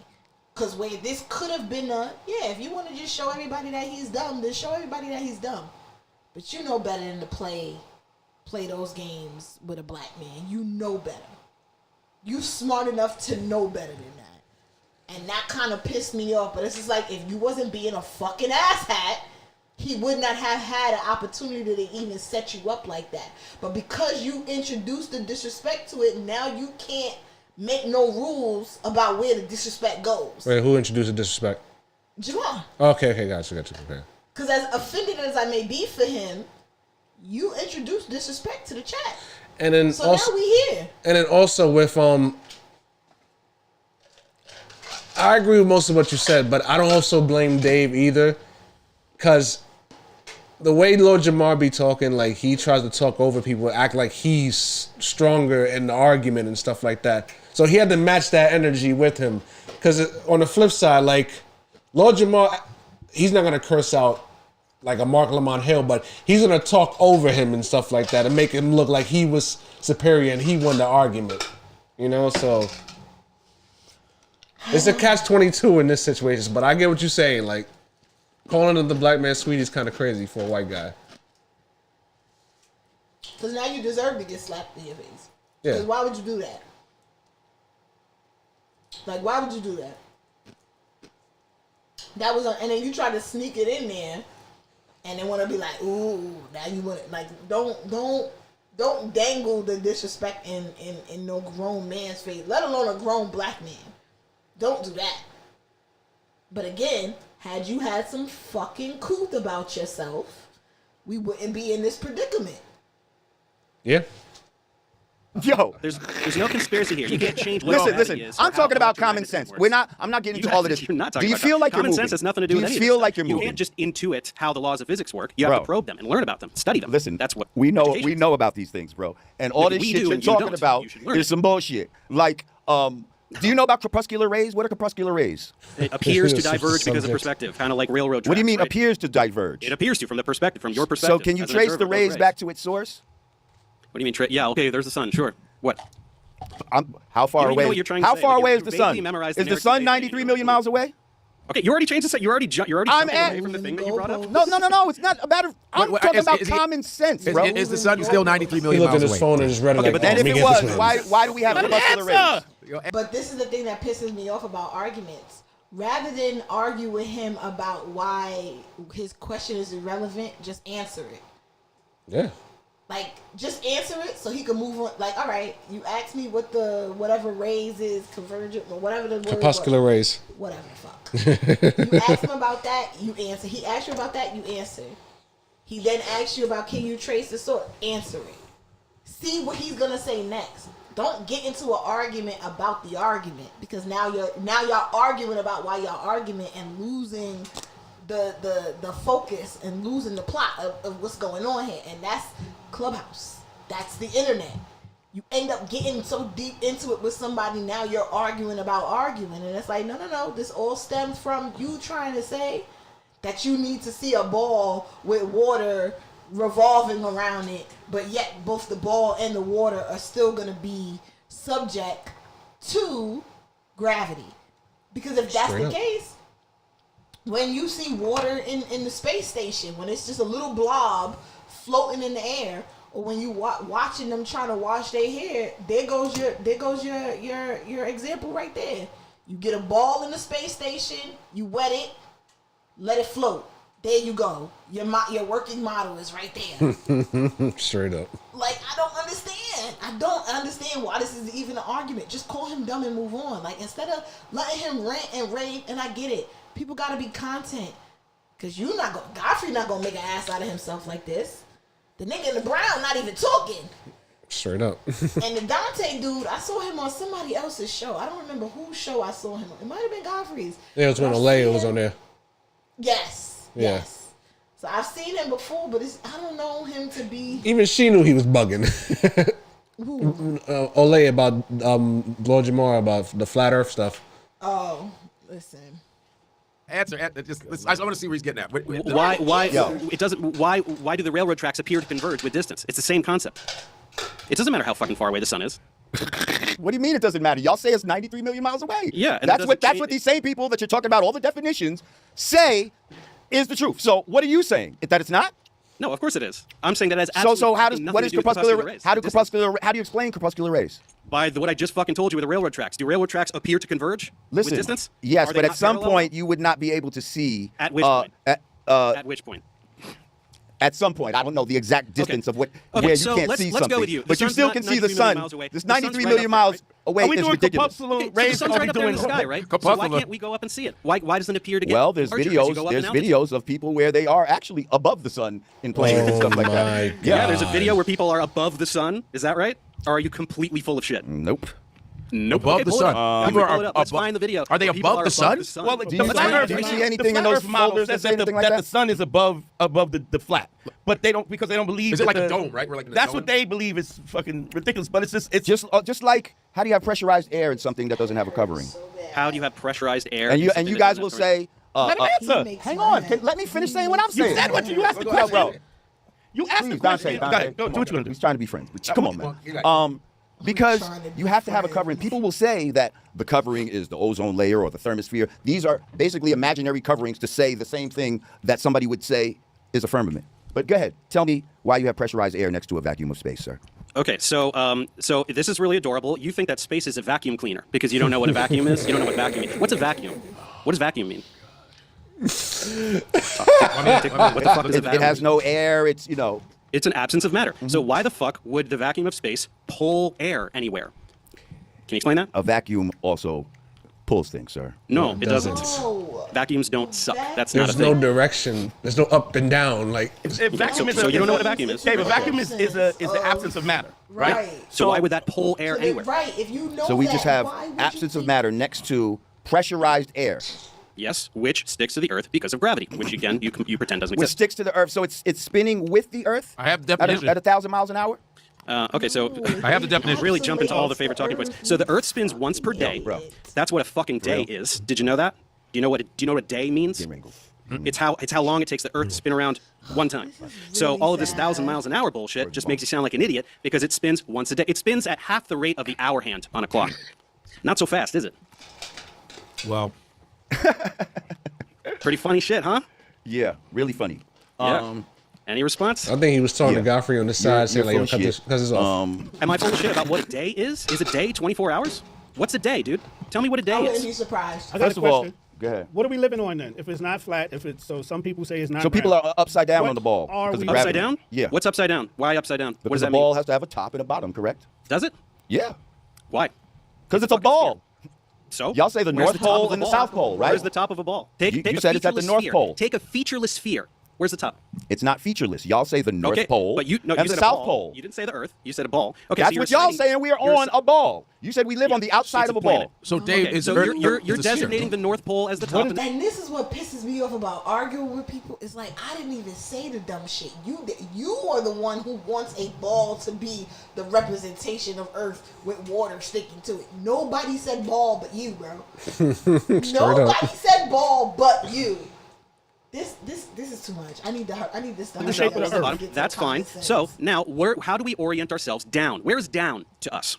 Because where this could have been if you want to just show everybody that he's dumb, then show everybody that he's dumb. But you know better than to play those games with a black man. You know better. You smart enough to know better than that. And that kind of pissed me off. But it's just like, if you wasn't being a fucking asshat, he would not have had an opportunity to even set you up like that. But because you introduced the disrespect to it, now you can't make no rules about where the disrespect goes. Wait, who introduced the disrespect? Jamar. Okay, gotcha. Okay. Because as offended as I may be for him, you introduced disrespect to the chat. And then so also, now we here. And then also with I agree with most of what you said, but I don't also blame Dave either, because the way Lord Jamar be talking, like he tries to talk over people, act like he's stronger in the argument and stuff like that. So he had to match that energy with him, because on the flip side, like Lord Jamar, he's not gonna curse out like a Mark Lamont Hill, but he's gonna talk over him and stuff like that and make him look like he was superior and he won the argument. You know, so it's a catch-22 in this situation. But I get what you're saying. Like calling him the black man sweetie is kind of crazy for a white guy. Because now you deserve to get slapped in your face. Yeah. Because why would you do that? Like, why would you do that? That was, and then you try to sneak it in there. And they want to be like, ooh, now you want to, like, don't dangle the disrespect in no grown man's face, let alone a grown black man. Don't do that. But again, had you had some fucking couth about yourself, we wouldn't be in this predicament. Yeah. Yo, there's no conspiracy here. You can't change what listen. I'm talking about common sense. I'm not getting into all of this. You're not talking do you about feel like common you're sense moving? has nothing to do with any Do you feel like you're You moving? can't just intuit how the laws of physics work. You have to probe them and learn about them, study them. Listen, that's what we know. education We is. know about these things, bro. And all this We shit do you're and you talking don't. about You should learn is it. some bullshit. Like, do you know about crepuscular rays? What are crepuscular rays? It appears to diverge because of perspective, kind of like railroad tracks. What do you mean right? appears to diverge? It appears to from the perspective, from your perspective. So can you as an trace the observer of rays those back to its source? What do you mean? Yeah, okay, there's the sun. Sure. What? How far You don't even know away? what you're trying to How say. far Like, away you is the vaguely sun? memorized Is the the sun narrative, 93 million miles away? Okay, you already changed this. You're already I'm jumping at- away from the thing that you brought up. No. It's not about. I'm talking about common sense, bro. Is the sun still 93 He million looked at miles his away? phone and just read it like, But then oh, if let me it get this was, one. why do we have crepuscular rays? But this is the thing that pisses me off about arguments. Rather than argue with him about why his question is irrelevant, just answer it. Yeah. Like, just answer it so he can move on. Like, all right, you asked me what the whatever rays is, convergent, or whatever the word Crepuscular rays. Whatever, fuck. You asked him about that, you answer. He asked you about that, you answer. He then asked you about, can you trace the source? Answer it. See what he's gonna say next. Don't get into an argument about the argument, because now y'all arguing about why y'all arguing and losing the focus and losing the plot of what's going on here. And that's Clubhouse. That's the internet. You end up getting so deep into it with somebody, now you're arguing about arguing. And it's like, no. This all stems from you trying to say that you need to see a ball with water revolving around it, but yet both the ball and the water are still going to be subject to gravity. Because if that's the case, when you see water in the space station, when it's just a little blob floating in the air, or when you watching them trying to wash their hair, there goes your example right there. You get a ball in the space station, you wet it, let it float. There you go. Your working model is right there. Straight up. Like, I don't understand. I don't understand why this is even an argument. Just call him dumb and move on. Like, instead of letting him rant and rave, and I get it. People gotta be content. Cause Godfrey not gonna make an ass out of himself like this. The nigga in the brown not even talking. Straight up. And the Dante dude, I saw him on somebody else's show. I don't remember whose show I saw him on. It might have been Godfrey's. Yeah, it was when Olay was on there. Yes. Yeah. Yes. So I've seen him before, but I don't know him to be. Even she knew he was bugging. Olay about Lord Jamar about the flat Earth stuff. Oh, listen. Answer. I want to see where he's getting at. Why Yo. it doesn't why do the railroad tracks appear to converge with distance? It's the same concept. It doesn't matter how fucking far away the sun is. What do you mean it doesn't matter? Y'all say it's 93 million miles away. Yeah, and that's what these same people that you're talking about, all the definitions, say is the truth. So what are you saying? That it's not? No, of course it is. I'm saying that has So how absolutely does what is nothing to do with corpuscular? rays. How do Distance. How do you explain corpuscular rays? By what I just fucking told you with the railroad tracks. Do railroad tracks appear to converge Listen, with distance? yes, Are they but at not some parallel? point you would not be able to see. At which point? At which point? At some point, I don't know the exact distance of Okay, where you so can't let's see go something. with you. The But you sun's still not can see the 93 million sun. miles away. This The sun's 93 right million up there, miles right? away Are we is doing ridiculous. corpuscular Okay, so rays? the sun's Are right we up there in doing the sky, right? So why Corpuscular. can't we go up and see it? Why doesn't it appear to get Well, there's larger as you go videos. up There's in altitude? videos of people where they are actually above the sun in planes and stuff like my that. Yeah, there's a video where people are above the sun. Is that right? Or are you completely full of shit? Nope. Nope. Above Okay, the pull it sun. up. People Pull are it up. Let's above- find the video. Are they where people above are the sun? Well, Do you see anything in those Earth model folders that says say that anything the like that? sun is above the flat, but they don't because they don't believe. Is it that like a the- dome, right? We're like in a That's dome? what they believe is fucking ridiculous. But it's Just like how do you have pressurized air in something that doesn't have a covering? How do you have pressurized air? And in you something that guys doesn't will have covering? say, Let him answer. makes hang my on, head. let me finish saying what I'm You saying. said what you asked the Bro, question. bro. You asked the Please, question. Dante, Go, do what you're gonna do. He's trying to be friends. Come on, Well, you man. got- Because trying to be you have to have a friends. covering. People will say that the covering is the ozone layer or the thermosphere. These are basically imaginary coverings to say the same thing that somebody would say is a firmament. But go ahead, tell me why you have pressurized air next to a vacuum of space, sir. Okay, so this is really adorable. You think that space is a vacuum cleaner because you don't know what a vacuum is. You don't know what vacuum means. What's a vacuum? What does vacuum mean? What the fuck is a It vacuum? has no air. It's It's an absence of matter. Mm-hmm. So why the fuck would the vacuum of space pull air anywhere? Can you explain that? a vacuum also pulls things, sir. No, it doesn't. No. Vacuums don't suck. That's not There's a no thing. direction. There's no up and down. Like If vacuum is so you don't know what a vacuum is? Dave, a vacuum is the absence of matter, right? Right. So why would that pull air So anywhere? right, if you know So we that, just have why would you absence of think- matter next to pressurized air, Yes, which sticks to the earth because of gravity, which again you pretend doesn't which exist. sticks to the earth. So it's spinning with the earth I have the at definition. 1,000 miles an hour. Okay, so I have the definition. really jump into all the favorite talking points. So the Earth spins once per day. bro. That's what a fucking day is. Did you know that? Do you know what a day means? It's how long it takes the Earth to spin around one time. So all of this 1,000 miles an hour bullshit just makes you sound like an idiot because it spins once a day. It spins at half the rate of the hour hand on a clock. Not so fast, is it? Well, Pretty funny shit, huh? Yeah, really funny. Yeah. Any response? I think he was talking Yeah. to Godfrey on the side, saying like, full "Yo, of cut shit. this off." Am I full of shit about what a day is? Is a day 24 hours? What's a day, dude? Tell me what a I day wouldn't be is. surprised. I got First a of all, question. go ahead. What are we living on then? If it's not flat, so some people say it's not. So people round. are upside down What on the ball. are because of we- Upside gravity. down? Yeah. What's upside down? Why upside down? What Because does the that ball mean? has to have a top and a bottom, correct? Does it? Yeah. Why? Because it's a Fucking ball. So Y'all say the where's North top Pole of the and the ball? South Pole, right? Where's the top of a ball? Take You a said it's at the featureless North sphere. Pole. Take a featureless sphere. Where's the top? It's not featureless. Y'all say the North Okay, Pole but you and said the a South ball. Pole. You didn't say the Earth. You said a ball. Okay, That's so you're what y'all citing- saying. We are you're on a ball. You said we live on the outside it's of a planet. ball. so Dave Okay, is so Earth- you're is a sphere. designating the North Pole as the top. and And this is what pisses me off about arguing with people. It's like I didn't even say the dumb shit. You are the one who wants a ball to be the representation of Earth with water sticking to it. Nobody said ball but you, bro. Nobody said ball but you. This is too much. I need this to the hurry shape up of the so we bottom. get to That's common fine. sense. So now, how do we orient ourselves down? Where's down to us?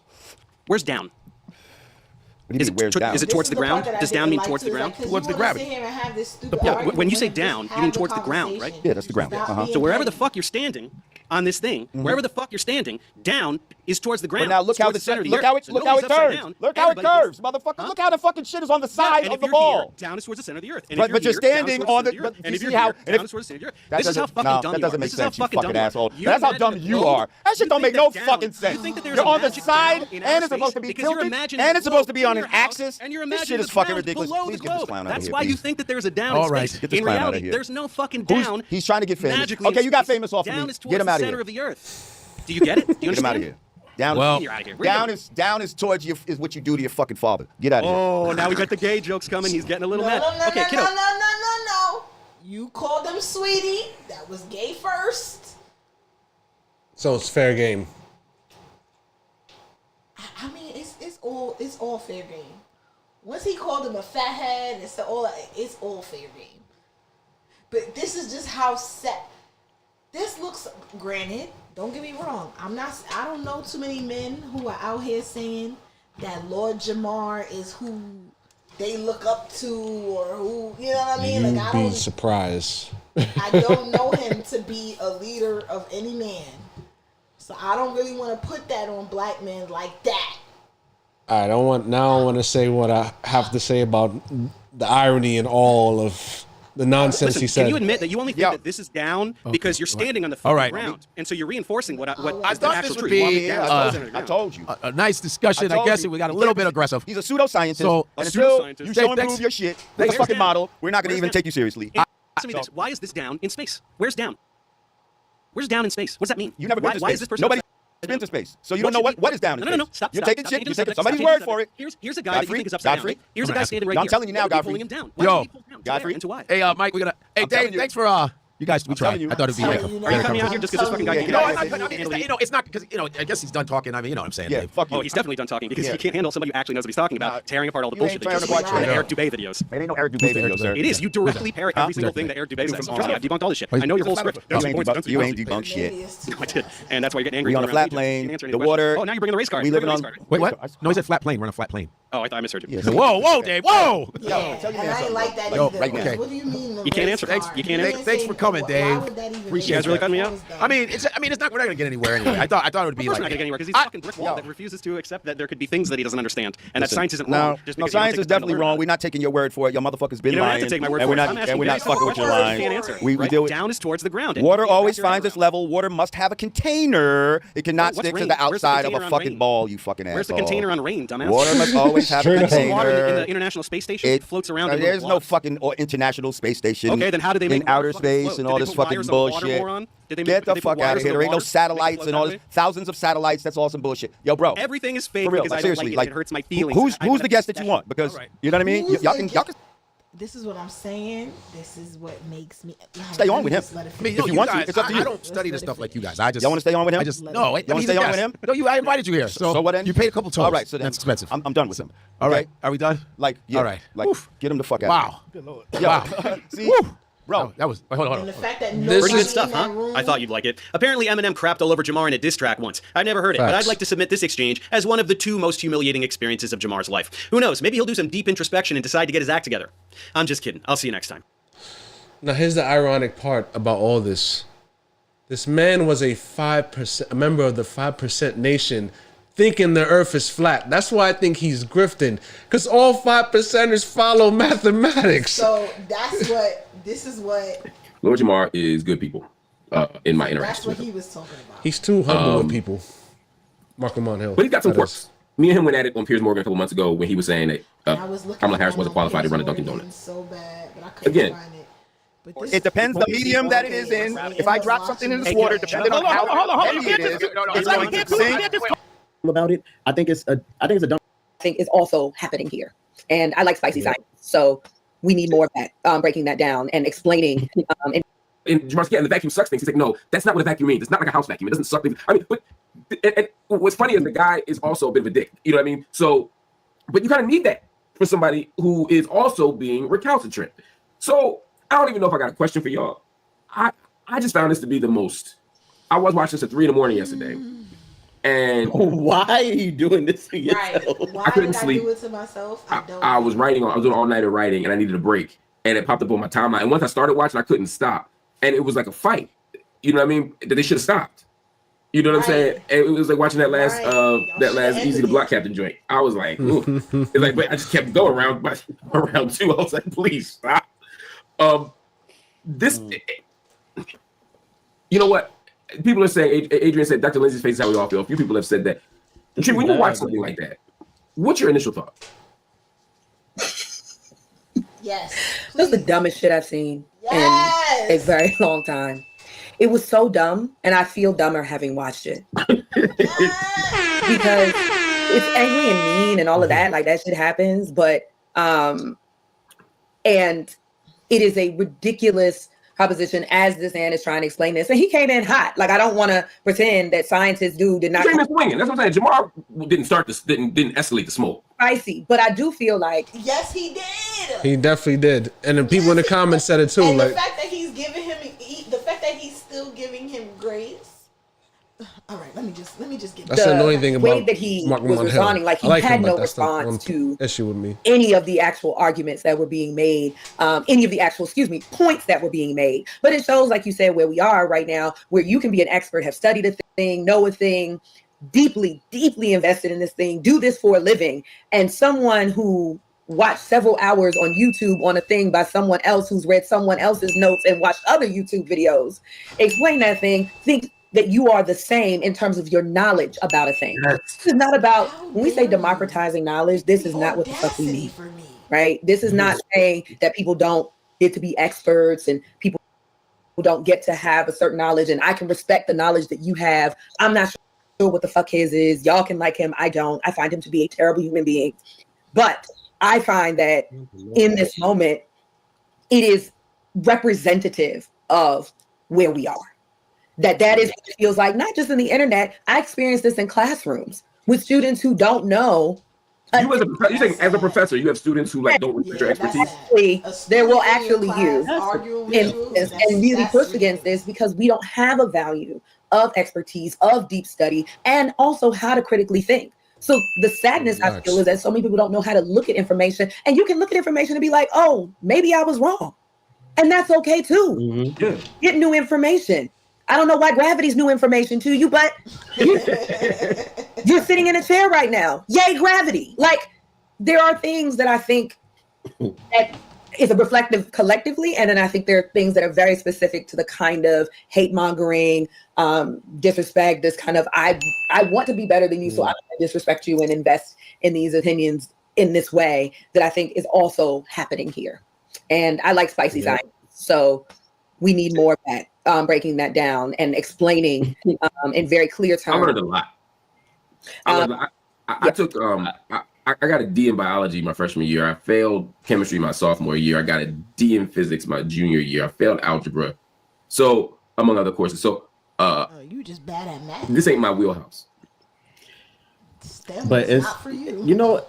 Where's down? What do you mean, where's down? Is it This towards is the ground? part that I Does down didn't mean like towards too, the is ground? like, 'cause Towards you the wanna gravity. sit here and have this stupid Yeah, argument when you say it's down, just you mean have towards the ground, conversation. right? Yeah, that's the ground. Stop Uh-huh. being So wherever the petty. fuck you're standing on this thing, wherever the fuck you're standing, down is towards the ground. But now look It's how towards the center of the look earth. how it So look how it nobody's upside curves. down. Look how it Everybody curves, is- motherfucker. Huh? Look how the fucking shit is on the Yeah, side and of if the you're ball. Here, down is towards the center of the earth. And But if you're you're here, down standing is towards on the the- center of but the earth. And you if see you're how- here, and if- down is towards the center of the earth. That This is how doesn't- fucking no, dumb that you are. doesn't make This is how sense, you fucking fucking dumb you are. asshole. You That's how imagine- dumb you are. That shit You don't think make no that down- fucking sense. You think that there's You're a on the magic side, down in and outer it's supposed to space be because you're tilted, imagining and it's supposed to be globe on in an your house, axis. and you're This imagining shit is the fucking ground ridiculous. below Please the get this globe. clown out of That's here, why you please. think that there's a down All in right. space. Get this In clown outta reality, here. there's no fucking Who's- down. he's trying to get famous. magically Okay, in you got space. famous off of Down me. is Get towards him the outta center here. of the earth. Do you get it? Do you Get him out of understand? here. Down, Well- You're outta here. Where you going? down is towards you is what you do to your fucking father. Get out of here. Oh, now we got the gay jokes coming. He's getting a little No, mad. no, no, Okay, no, kiddo. no. You called them sweetie. That was gay first. So it's fair game. I mean, it's all fair game. Once he called him a fathead and said all that, it's all fair game. But this is just how set. This looks. Granted, don't get me wrong. I don't know too many men who are out here saying that Lord Jamar is who they look up to or who, you know what I mean? Like, I don't. Surprised. I don't know him to be a leader of any man. So I don't really want to put that on black men like that. I want to say what I have to say about the irony in all of the nonsense he said. Can you admit that you only think that this is down because you're standing on the ground, and so you're reinforcing what I is the thought actual this would truth? be I told you. a nice discussion. I guess we got a little bit aggressive. He's a pseudoscientist. So, and until pseudoscientist. you show and Thanks. prove your shit with a fucking model, we're not going to even take you seriously. Answer me this. Why is this down in space? Where's down? Where's down in space? What does that mean? You never been to space. Why is this person Nobody's been to space. So you don't know what is down in space. No. Stop. You're Stop. taking Stop. shit. You're Stop. taking Stop. somebody's Stop. word Stop. for it. Here's a guy that you Godfrey, think is upside Godfrey. down. Here's a guy standing right No, here. I'm telling you now, Why are Godfrey. pulling him down? Yo. Why is he pulled down? Godfrey. And to why? Hey, Mike, we're gonna. Hey, I'm telling Dave, you. thanks for you guys. We tried. telling you. I thought it'd be. I'm telling you Are you coming out here just because this fucking guy? Yeah, No, yeah, I'm yeah, not. It's not because I guess he's done talking. I mean, you know what I'm saying. Yeah, Dave. fuck you. Oh, he's definitely done talking because Yeah. he can't handle somebody who actually knows what he's talking about, tearing apart all the you ain't bullshit that trying just to watch the it. Eric Dubay videos. It ain't no Eric Dubay video, sir. It is. You directly parrot every single thing that Eric Dubay says. I've debunked all this shit. I know your whole script. You ain't debunked shit. I did, and that's why you're getting angry. We on a flat plane. The water. Oh, now you're bringing the race car. We living on. Wait, what? No, he said flat plane. We're on a flat plane. Oh, I thought I misheard you. Yeah. Whoa, Dave. Whoa. Yeah, tell your and man I ain't something, like that Yo, either. right now. Because what do you mean? You can't answer. You can't answer. Thanks for coming, Dave. Appreciate You guys really cut me out? I mean, it's not. We're not gonna get anywhere anyway. I thought it would be Of course like. we're not going to get anywhere because he's a fucking brick wall that refuses to accept that there could be things that he doesn't understand and that science isn't wrong. Just No, because you don't science take is the time to definitely learn wrong. about We're not taking your word for it. Your motherfuckers been You don't have lying. to take my word and for we're it. not, I'm asking and we're you not very simple fucking with your questions. lies. You can't answer. We Right? deal with Down is towards the ground. and water you always back your finds ass its down. level. Water must have a container. It cannot What's stick to rain? the Where's the outside of container a on fucking rain? ball, you fucking asshole. Where's the container on rain, dumbass? Water must always have a Straight up. Some water in the container. International Space Station. It floats around. in There's little no blocks. fucking international space station. Okay, then how do they make in outer water fucking space float? and Did all they this put fucking wires on the water bullshit? moron? Did they Get the did they put fuck out wires of here. on the There ain't no water to make it satellites float and all that this. way? Thousands of satellites. That's all some bullshit. Yo, bro. Everything is fake For real, because like, I don't seriously, like it. like, It hurts my feelings. Who's the guest that you want? Because you know what I mean. Y'all can This is what I'm saying. This is what makes me Stay on with him. Just let it I mean, finish. If you want to, guys, it's up to you. I don't study the stuff like you guys. I just. Y'all want to stay on with him? I just Let no. it- You wanna he's stay a on with guest. him? No, I invited you here. So what then? You paid a couple tolls. All right, so then That's expensive. I'm done with him. All right, Okay? are we done? Like, yeah, All right. like, Oof. get him the fuck out. Wow. Good Lord. Yo, Wow. see, Woo. bro. That was. Wait, hold on. And the fact that This nobody Pretty good is- stuff, in that huh? room, I thought you'd like it. Apparently, Eminem crapped all over Jamar in a diss track once. I never heard it, but Facts. I'd like to submit this exchange as one of the 2 most humiliating experiences of Jamar's life. Who knows? Maybe he'll do some deep introspection and decide to get his act together. I'm just kidding. I'll see you next time. Now here's the ironic part about all this. This man was a member of the 5% nation, thinking the earth is flat. That's why I think he's grifting. Because all 5%ers follow mathematics. So this is what Lord Jamar is good people in my that's interaction what with he him. was talking about. He's too humble with people. Mark him on Hill. But he's got some That quirks. is. Me and him went at it on Piers Morgan a couple months ago when he was saying that And I was looking Kamala for Harris one wasn't on qualified to run a Piers Dunkin' Morgan Donuts. so bad, but I couldn't Again. find it. But this- It depends the medium that it is in. If I drop something in this water, depending on how heavy it is, it's going to sink. about it. I think it's a dumb think is also happening here. And I like spicy science. So we need more of that, breaking that down and explaining. And Jamar's getting the vacuum sucks things. He's like, no, that's not what a vacuum means. It's not like a house vacuum. It doesn't suck things. I mean, but and what's funny is the guy is also a bit of a dick. You know what I mean? So, but you kind of need that for somebody who is also being recalcitrant. So I don't even know if I got a question for y'all. I just found this to be the most. I was watching this at 3 a.m. yesterday, and why are you doing this to Right. yourself? Why I couldn't did sleep. I do it to myself? I don't I was know. writing. I was doing all nighter writing, and I needed a break. And it popped up on my timeline. And once I started watching, I couldn't stop. And it was like a fight. You know what I mean? That they should have stopped. You know what I'm saying? And it was like watching that last Right. Y'all should've Easy to ended Block it. Captain joint. I was like, ooh. It's like, but I just kept going around 2. I was like, please stop. This, you know what? People are saying, Adrian said, Dr. Lindsay's face is how we all feel. A few people have said that. Tree, when you watch something like that, what's your initial thought? Yes. That's the please. dumbest shit I've seen Yes. in a very long time. It was so dumb, and I feel dumber having watched it because it's angry and mean and all of that. Like that shit happens, but and it is a ridiculous proposition as this man is trying to explain this. And he came in hot. Like, I don't want to pretend that scientists did not. He came in swinging. That's what I'm saying. Jamar didn't start this, didn't escalate the smoke. Spicy, but I do feel like Yes, he did. He definitely did, and the people in the comments said it too. And Like, the fact that he's giving him, the fact that he's still giving him grace. All right, let me just get that's the annoying thing way about that he Mark was Lamont responding. Hill. Like, he I like had him, but no that's the response one to issue with me. any of the actual arguments that were being made, any of the actual, points that were being made. But it shows, like you said, where we are right now, where you can be an expert, have studied a thing, know a thing, deeply, deeply invested in this thing, do this for a living, and someone who watched several hours on YouTube on a thing by someone else who's read someone else's notes and watched other YouTube videos explain that thing, think that you are the same in terms of your knowledge about a thing. This is not about, when we say democratizing knowledge, this is not what the fuck we mean, right? This is not saying that people don't get to be experts and people don't get to have a certain knowledge, and I can respect the knowledge that you have. I'm not sure what the fuck his is. Y'all can like him. I don't. I find him to be a terrible human being. But I find that in this moment, it is representative of where we are. That is what it feels like, not just in the internet. I experienced this in classrooms with students who don't know. You're saying as a professor, you have students who like don't respect your expertise. Actually, there will actually use and really push against this because we don't have a value of expertise, of deep study, and also how to critically think. So the sadness I feel is that so many people don't know how to look at information, and you can look at information and be like, oh, maybe I was wrong. And that's okay too. Mm-hmm. Yeah. Get new information. I don't know why gravity's new information to you, but you're sitting in a chair right now. Yay, gravity. Like, there are things that I think that is a reflective collectively, and then I think there are things that are very specific to the kind of hate mongering, disrespect, this kind of I want to be better than you, so I'm going to disrespect you and invest in these opinions in this way that I think is also happening here. And I like spicy science, so we need more of that. Breaking that down and explaining in very clear terms. I learned a lot. I took I got a D in biology my freshman year. I failed chemistry my sophomore year. I got a D in physics my junior year. I failed algebra. So among other courses. So you just bad at math. This ain't my wheelhouse. But it's not for you. You know,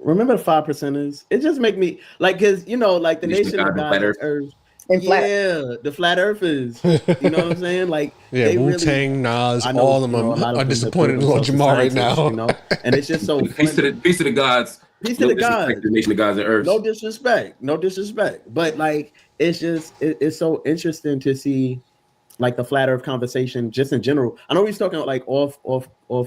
remember the 5%ers? It just make me like, because you know, like the nation of God on earth. The flat earthers. You know what I'm saying? Like, yeah, Wu-Tang, Nas, all of them are disappointed in Lord Jamar right now. You know? And it's just so peace to the gods. Peace to the gods. The nation of gods and earth. No disrespect. But like, it's just it's so interesting to see like the flat earth conversation just in general. I know he's talking like off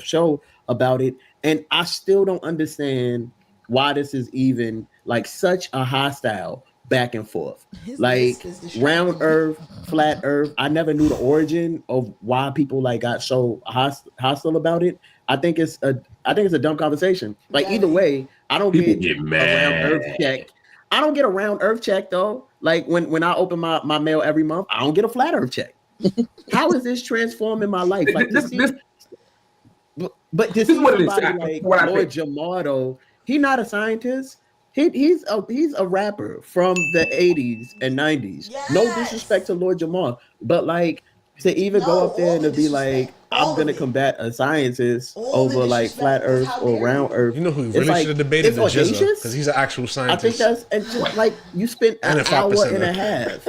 show about it, and I still don't understand why this is even like such a hostile back and forth. Like round earth, flat earth. I never knew the origin of why people like got so hostile about it. I think it's a dumb conversation. Like either way, I don't get a round earth check. I don't get a round earth check though. Like when I open my mail every month, I don't get a flat earth check. How is this transforming my life? Like but to see somebody like Lord Jamar though, he's not a scientist. He's a rapper from the 80s and 90s. Yes. No disrespect to Lord Jamar, but like to even go up there and to be like, I'm gonna combat a scientist over like flat Earth or round Earth. You know who really should have debated the Jizza because he's an actual scientist. I think that's just like you spent an hour and a half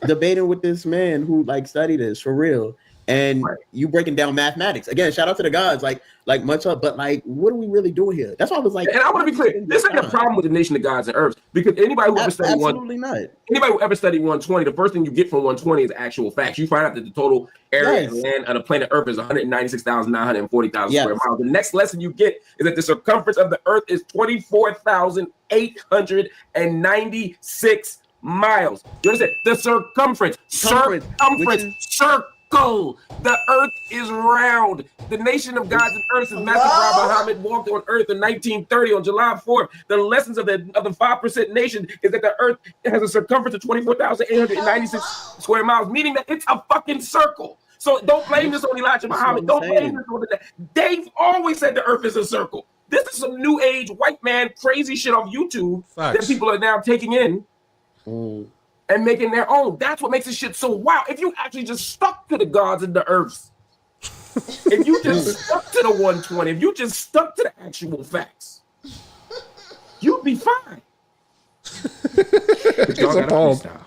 debating with this man who like studied this for real. And you breaking down mathematics again. Shout out to the gods, like much up. But like, what are we really doing here? That's why I was like. And I want to be clear. This ain't a problem with the nation of gods and earths because anybody who ever studied anybody who ever studied 120, the first thing you get from 120 is actual facts. You find out that the total area of land on the planet Earth is 196,940,000 square miles. The next lesson you get is that the circumference of the Earth is 24,896 miles. You understand? The circumference. The earth is round. The nation of gods and earths, as Master Prophet Muhammad walked on earth in 1930 on July 4th. The lessons of the 5% nation is that the earth has a circumference of 24,896 square miles, meaning that it's a fucking circle. So don't blame this on Elijah Muhammad. Don't blame this on the They've always said the earth is a circle. This is some new age white man crazy shit off YouTube that people are now taking in. and making their own. That's what makes this shit so wild. If you actually just stuck to the gods and the earths, if you just stuck to the 120, if you just stuck to the actual facts, you'd be fine. But y'all gotta freestyle.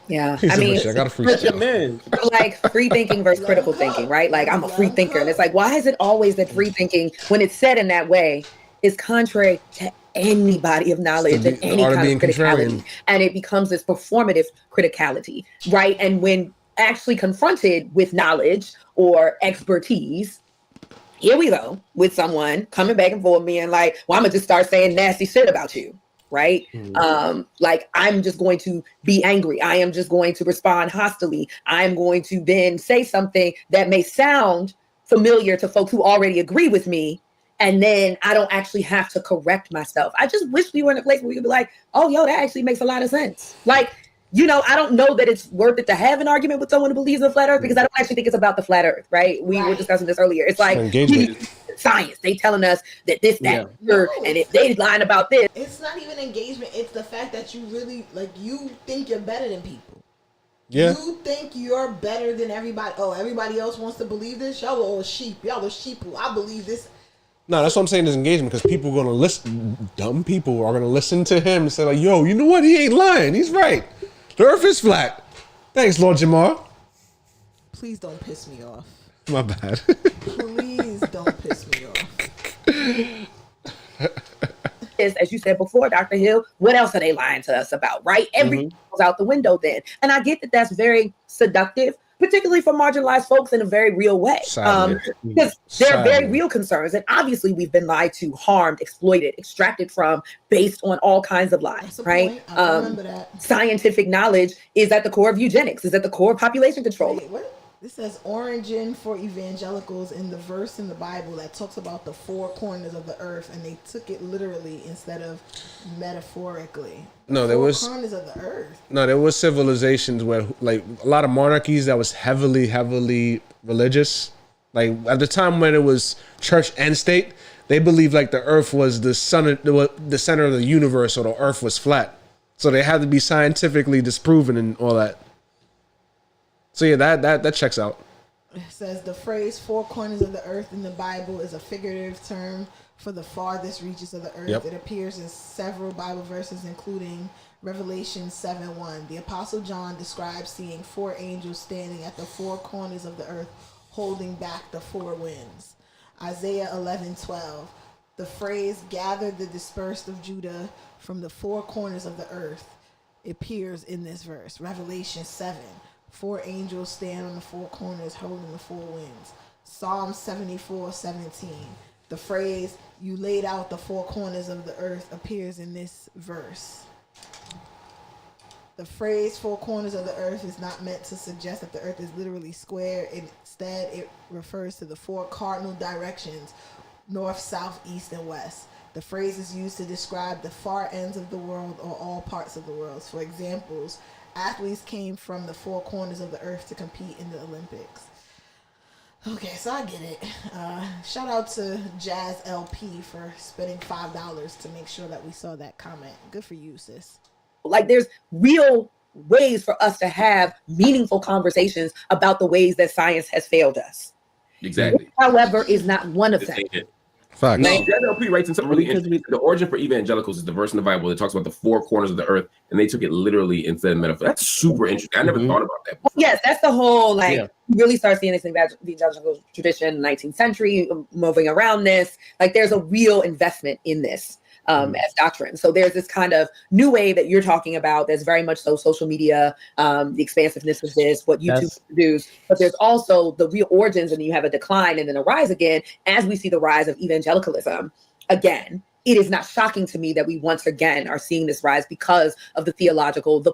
Yeah, I mean, I got a freestyle. like free thinking versus critical thinking, right? Like I'm a free thinker, and it's like, why is it always that free thinking, when it's said in that way, is contrary to any body of knowledge and any kind of criticality, and it becomes this performative criticality, right? And when actually confronted with knowledge or expertise, here we go with someone coming back and forth me and like, well, I'm gonna just start saying nasty shit about you. Right? Like I'm just going to be angry. I am just going to respond hostilely. I'm going to then say something that may sound familiar to folks who already agree with me. And then I don't actually have to correct myself. I just wish we were in a place where we could be like, oh, yo, that actually makes a lot of sense. Like, you know, I don't know that it's worth it to have an argument with someone who believes in the flat earth, because I don't actually think it's about the flat earth, right? We were discussing this earlier. It's like science. They telling us that this, that, and if they lying about this. It's not even engagement. It's the fact that you really, like, you think you're better than people. Yeah. You think you're better than everybody. Oh, everybody else wants to believe this? Y'all are all sheep. Y'all are sheep who I believe this. No, that's what I'm saying is engagement, because people are going to listen. Dumb people are going to listen to him and say like, yo, you know what? He ain't lying. He's right. The earth is flat. Thanks, Lord Jamar. Please don't piss me off. My bad. Please don't piss me off. As you said before, Dr. Hill, what else are they lying to us about, right? Everything goes out the window then. And I get that that's very seductive, particularly for marginalized folks, in a very real way. Because there are very real concerns. And obviously we've been lied to, harmed, exploited, extracted from, based on all kinds of lies, right? I remember that. Scientific knowledge is at the core of eugenics, is at the core of population control. Wait, what? This says origin for evangelicals in the verse in the Bible that talks about the four corners of the earth, and they took it literally instead of metaphorically. No, there was corners of the earth. No, there was civilizations where, like, a lot of monarchies that was heavily religious. Like at the time when it was church and state, they believed like the earth was the center of the universe, or the earth was flat. So they had to be scientifically disproven and all that. So yeah, that checks out. It says the phrase four corners of the earth in the Bible is a figurative term for the farthest reaches of the earth. Yep. It appears in several Bible verses, including Revelation 7:1. The Apostle John describes seeing four angels standing at the four corners of the earth, holding back the four winds. Isaiah 11:12. The phrase gather the dispersed of Judah from the four corners of the earth appears in this verse. Revelation 7. Four angels stand on the four corners holding the four winds. Psalm 74:17. The phrase, you laid out the four corners of the earth, appears in this verse. The phrase four corners of the earth is not meant to suggest that the earth is literally square. Instead, it refers to the four cardinal directions, north, south, east, and west. The phrase is used to describe the far ends of the world or all parts of the world. For examples, athletes came from the four corners of the earth to compete in the Olympics. Okay, so I get it. Shout out to Jazz LP for spending $5 to make sure that we saw that comment. Good for you, sis. Like, there's real ways for us to have meaningful conversations about the ways that science has failed us. Exactly. However, is not one of them. Facts. Now, JLP writes in something really interesting. The origin for evangelicals is the verse in the Bible that talks about the four corners of the earth, and they took it literally instead of metaphor. That's super interesting. I never thought about that before. Yes, that's the whole, you really start seeing this in evangelical tradition in the 19th century, moving around this. Like, there's a real investment in this as doctrine. So there's this kind of new way that you're talking about that's very much so social media, the expansiveness of this, what YouTube produced. But there's also the real origins, and you have a decline and then a rise again as we see the rise of evangelicalism again. It is not shocking to me that we once again are seeing this rise because of the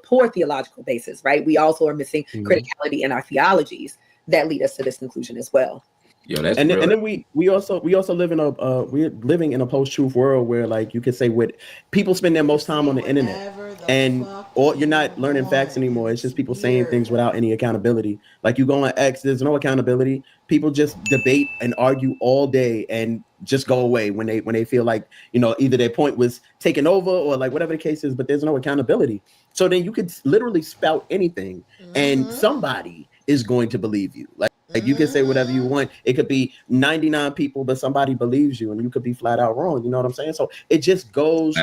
poor theological basis, right? We also are missing criticality in our theologies that lead us to this conclusion as well. Yo, that's And real. then we also live in a we're living in a post-truth world where like you could say what people spend their most time on the internet, and or you're not learning facts anymore. It's just people saying things without any accountability. Like you go on X, there's no accountability. People just debate and argue all day and just go away when they feel like, you know, either their point was taken over or like whatever the case is, but there's no accountability. So then you could literally spout anything and somebody is going to believe you. Like you can say whatever you want. It could be 99 people, but somebody believes you, and you could be flat out wrong. You know what I'm saying? So it just goes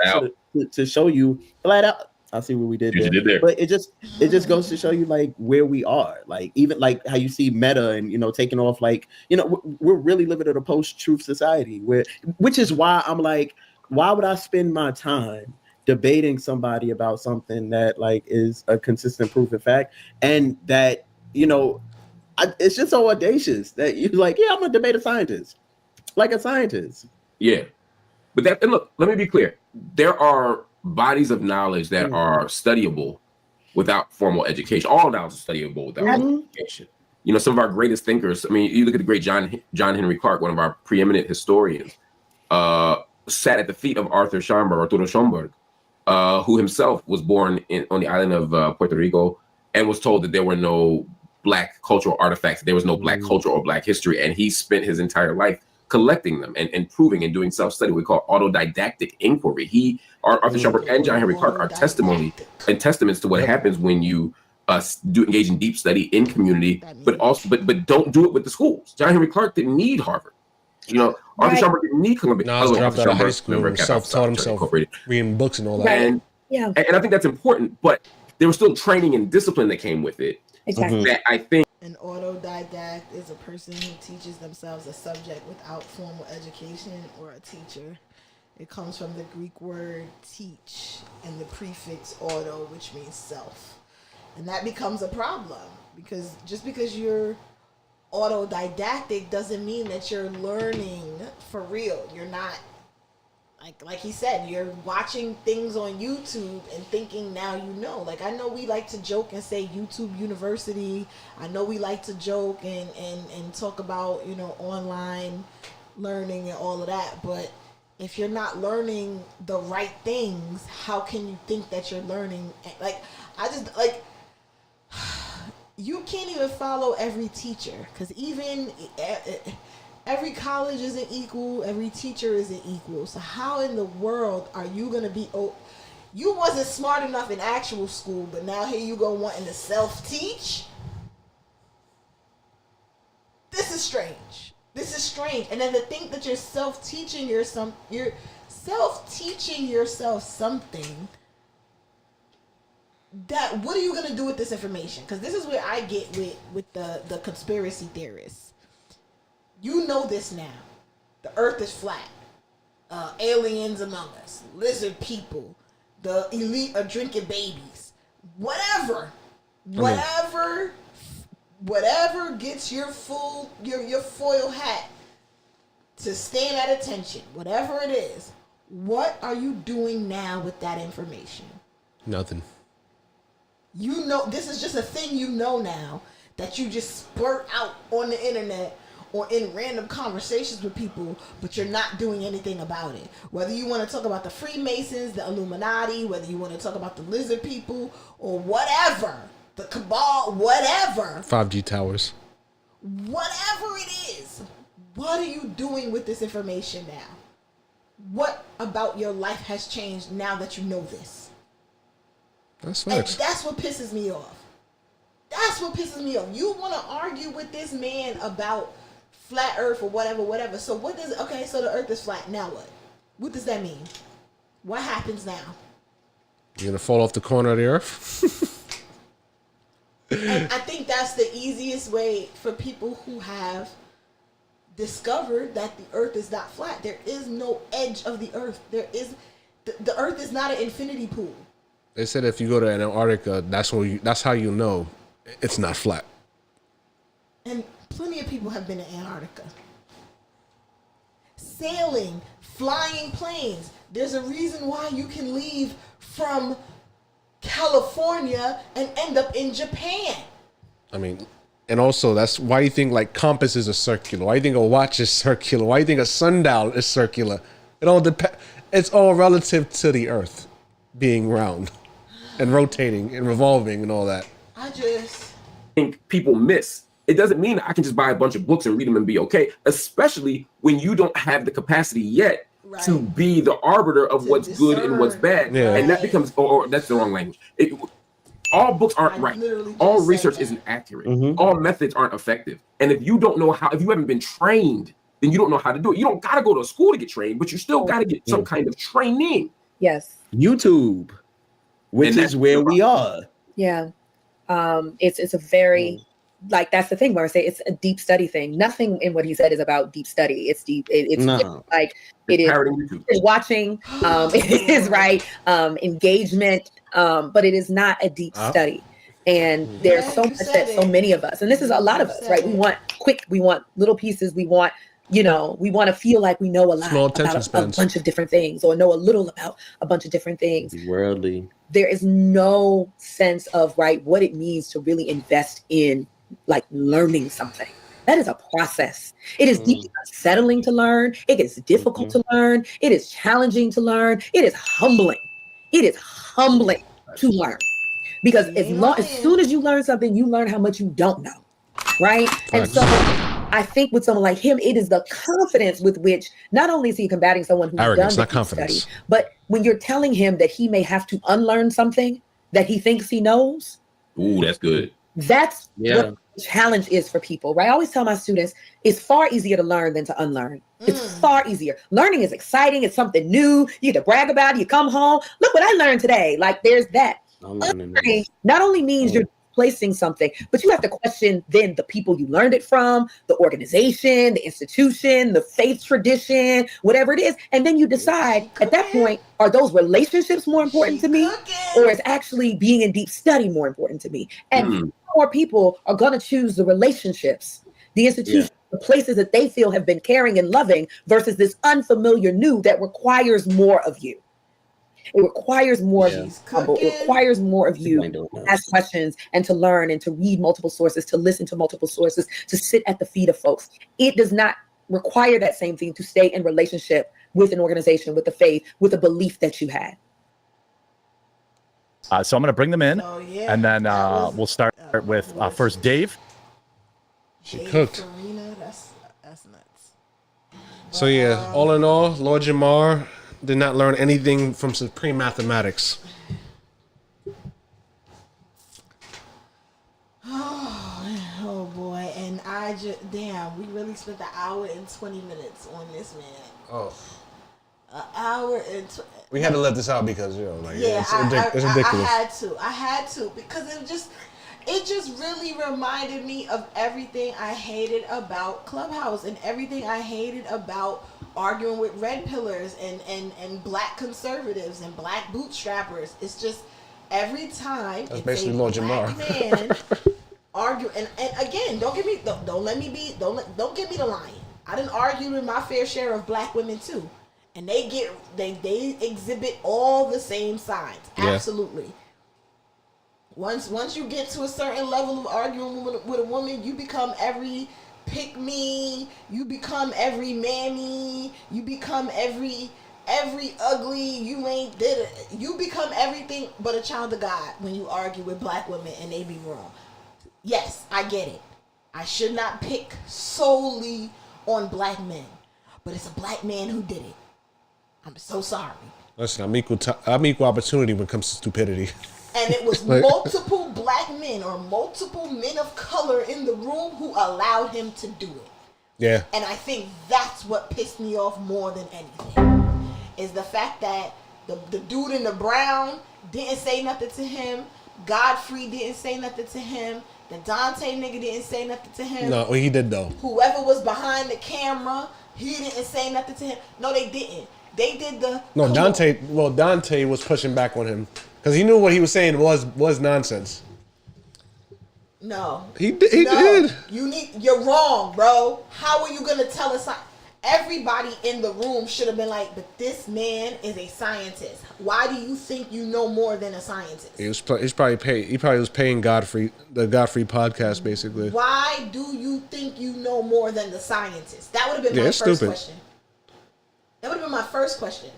to show you flat out. I see what we did there. But it just goes to show you like where we are. Like even like how you see Meta and you know taking off. Like you know we're really living in a post-truth society which is why I'm like, why would I spend my time debating somebody about something that like is a consistent proven fact and that you know. It's just so audacious that you're like, yeah, I'm gonna debate a scientist, like a scientist. Yeah, but that and look, let me be clear. There are bodies of knowledge that are studyable without formal education. All knowledge is studyable without formal education. You know, some of our greatest thinkers. I mean, you look at the great John Henry Clark, one of our preeminent historians, sat at the feet of Arthur Schomburg, who himself was born on the island of Puerto Rico and was told that there were no Black cultural artifacts. There was no Black culture or Black history. And he spent his entire life collecting them and proving and doing self-study. We call autodidactic inquiry. Arthur Schomburg and John Henry Clark are testimony and testaments to what happens when you do engage in deep study in community, but don't do it with the schools. John Henry Clark didn't need Harvard. You know, Arthur Schomburg didn't need Columbia. No, I was dropped out of high school and self-taught himself, reading books and all that. And I think that's important, but there was still training and discipline that came with it. Exactly. That I think an autodidact is a person who teaches themselves a subject without formal education or a teacher. It comes from the Greek word teach and the prefix auto, which means self. And that becomes a problem because just because you're autodidactic doesn't mean that you're learning for real. You're not, like he said, you're watching things on YouTube and thinking now you know. Like I know we like to joke and say YouTube University. I know we like to joke and talk about, you know, online learning and all of that. But if you're not learning the right things, how can you think that you're learning? Like I just like you can't even follow every teacher because even every college isn't equal. Every teacher isn't equal. So how in the world are you going to be... you wasn't smart enough in actual school, but now here you go wanting to self-teach? This is strange. This is strange. And then to think that you're self-teaching yourself something... that what are you going to do with this information? Because this is where I get with the conspiracy theorists. You know this now. The earth is flat. Aliens among us. Lizard people. The elite are drinking babies. Whatever gets your foil hat to stand at attention. Whatever it is. What are you doing now with that information? Nothing. You know, this is just a thing you know now that you just spurt out on the internet or in random conversations with people, but you're not doing anything about it. Whether you want to talk about the Freemasons, the Illuminati, whether you want to talk about the lizard people, or whatever, the cabal, whatever. 5G towers. Whatever it is, what are you doing with this information now? What about your life has changed now that you know this? That's what pisses me off. That's what pisses me off. You want to argue with this man about flat earth or whatever. So what does... Okay, so the earth is flat. Now what? What does that mean? What happens now? You're going to fall off the corner of the earth? And I think that's the easiest way for people who have discovered that the earth is not flat. There is no edge of the earth. The earth is not an infinity pool. They said if you go to Antarctica, that's how you know it's not flat. And plenty of people have been to Antarctica. Sailing, flying planes. There's a reason why you can leave from California and end up in Japan. I mean, And also, that's why you think like compasses are circular. Why you think a watch is circular? Why you think a sundial is circular? It all depends. It's all relative to the Earth being round and rotating and revolving and all that. I just think people miss. It doesn't mean I can just buy a bunch of books and read them and be okay, especially when you don't have the capacity yet to be the arbiter of what's good and what's bad. Yeah. And that becomes, or that's the wrong language. All books aren't right. All research isn't accurate. All methods aren't effective. And if you don't know how, if you haven't been trained, then you don't know how to do it. You don't got to go to school to get trained, but you still got to get some kind of training. Yes. YouTube, which is where we are. Yeah. It's a very, like, that's the thing where I say it's a deep study thing. Nothing in what he said is about deep study. It's deep. It's like, it is watching, it is engagement, but it is not a deep study. And there's so much that so many of us, and this is a lot of us, right? We want quick, we want little pieces, we want, we want to feel like we know a lot about a bunch of different things, or know a little about a bunch of different things. Worldly. There is no sense of what it means to really invest in like learning something. That is a process. It is deeply unsettling to learn. It is difficult to learn. It is challenging to learn. It is humbling. It is humbling to learn, because as soon as you learn something, you learn how much you don't know, right? And so I think with someone like him, it is the confidence with which not only is he combating someone who's arrogance, done not confidence, study, but when you're telling him that he may have to unlearn something that he thinks he knows. Ooh, that's good. That's what the challenge is for people, right? I always tell my students, it's far easier to learn than to unlearn. It's far easier. Learning is exciting. It's something new. You get to brag about it. You come home. Look what I learned today. Like, there's that. Unlearning not only means you're placing something, but you have to question then the people you learned it from, the organization, the institution, the faith tradition, whatever it is. And then you decide at that point, are those relationships more important to me, or is actually being in deep study more important to me? And more people are going to choose the relationships, the institution, the places that they feel have been caring and loving, versus this unfamiliar new that requires more of you. It requires more of you. It requires more of you to ask questions and to learn and to read multiple sources, to listen to multiple sources, to sit at the feet of folks. It does not require that same thing to stay in relationship with an organization, with the faith, with a belief that you had. So I'm going to bring them in, and then we'll start with first Dave. She cooked. That's nuts. So yeah, all in all, Lord Jamar did not learn anything from supreme mathematics. Oh boy, and I just we really spent an hour and 20 minutes on this man. Oh. An hour and we had to let this out because it's ridiculous. I had to because it just really reminded me of everything I hated about Clubhouse and everything I hated about arguing with red pillars and black conservatives and black bootstrappers. It's just every time that's basically Lord Jamar. Man argue and again, don't get me the lying. I didn't argue with my fair share of black women too. And they exhibit all the same signs. Absolutely. Once you get to a certain level of arguing with a woman, you become every pick me, you become every mammy, you become every ugly, you become everything but a child of God when you argue with black women and they be wrong. Yes, I get it. I should not pick solely on black men, but it's a black man who did it. I'm so sorry. Listen, I'm equal opportunity when it comes to stupidity. And it was multiple black men or multiple men of color in the room who allowed him to do it. Yeah. And I think that's what pissed me off more than anything, is the fact that the dude in the brown didn't say nothing to him. Godfrey didn't say nothing to him. The Dante nigga didn't say nothing to him. No, he did though. Whoever was behind the camera, he didn't say nothing to him. No, they didn't. They did the... No, Dante was pushing back on him because he knew what he was saying was nonsense. No. He did. You're wrong, bro. How are you going to tell us... everybody in the room should have been like, but this man is a scientist. Why do you think you know more than a scientist? He's probably paid. He probably was paying the Godfrey podcast, basically. Why do you think you know more than the scientist? That would have been my first stupid. question. That would have been my first question.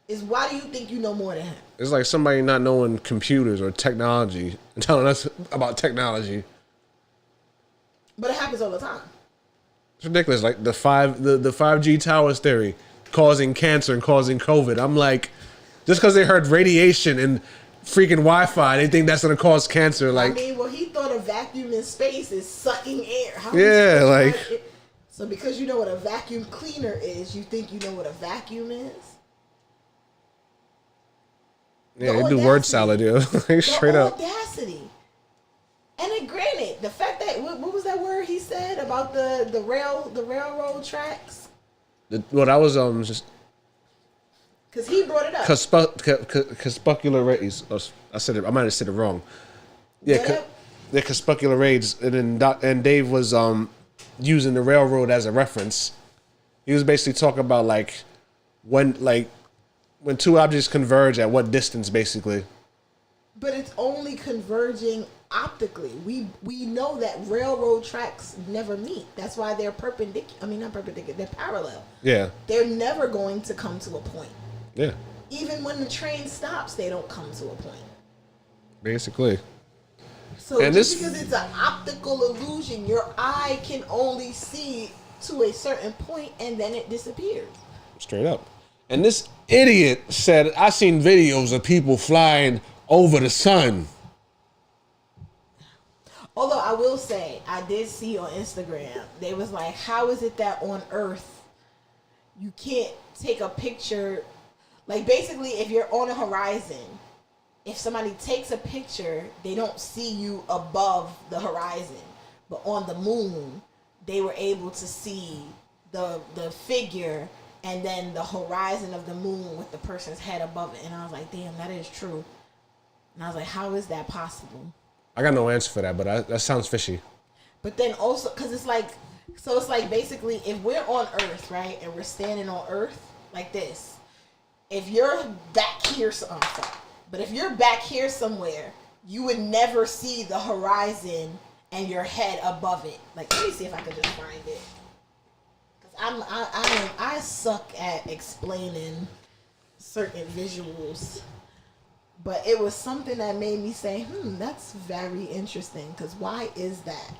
Is why do you think you know more than him? It's like somebody not knowing computers or technology and telling us about technology. But it happens all the time. It's ridiculous. Like the 5G towers theory causing cancer and causing COVID. I'm like, just because they heard radiation and freaking Wi-Fi, they think that's gonna cause cancer. Like, I mean, well, he thought a vacuum in space is sucking air. Yeah, like. So because you know what a vacuum cleaner is, you think you know what a vacuum is? Yeah, they do word salad, yo. Like, straight up. Audacity. And then granted, the fact that what was that word he said about the railroad tracks? Well, that was just because he brought it up. Cuspucular rays. I said it. I might have said it wrong. Yeah, the cuspucular rays, and then Dave was using the railroad as a reference. He was basically talking about when two objects converge at what distance, basically. But it's only converging optically. We know that railroad tracks never meet. That's why they're perpendicular. I mean, not perpendicular. They're parallel. Yeah. They're never going to come to a point. Yeah. Even when the train stops, they don't come to a point. Basically. So and just because it's an optical illusion, your eye can only see to a certain point and then it disappears. Straight up. And this idiot said, I seen videos of people flying over the sun. Although I will say, I did see on Instagram, they was like, how is it that on Earth you can't take a picture? Like basically, if you're on a horizon, if somebody takes a picture, they don't see you above the horizon. But on the moon, they were able to see the figure and then the horizon of the moon with the person's head above it. And I was like, damn, that is true. And I was like, how is that possible? I got no answer for that, but that sounds fishy. But then also, because it's like basically, if we're on Earth, right, and we're standing on Earth like this, if you're back here, but if you're back here somewhere, you would never see the horizon and your head above it. Like, let me see if I can just find it. Because I suck at explaining certain visuals. But it was something that made me say, that's very interesting. Because why is that?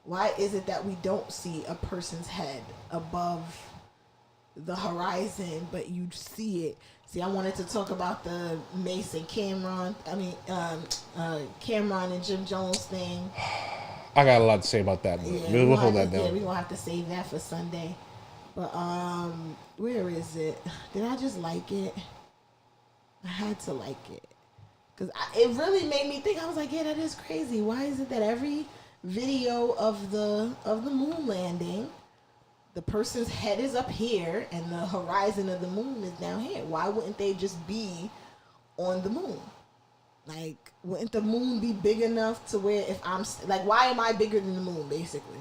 Why is it that we don't see a person's head above the horizon, but you see it? See, I wanted to talk about the Mace and Cameron and Jim Jones thing. I got a lot to say about that. Yeah, we'll hold that down. Yeah, we're going to have to save that for Sunday. But where is it? Did I just like it? I had to like it. Because it really made me think. I was like, yeah, that is crazy. Why is it that every video of the moon landing, the person's head is up here and the horizon of the moon is down here? Why wouldn't they just be on the moon? Like, wouldn't the moon be big enough to where if I'm like, why am I bigger than the moon, basically?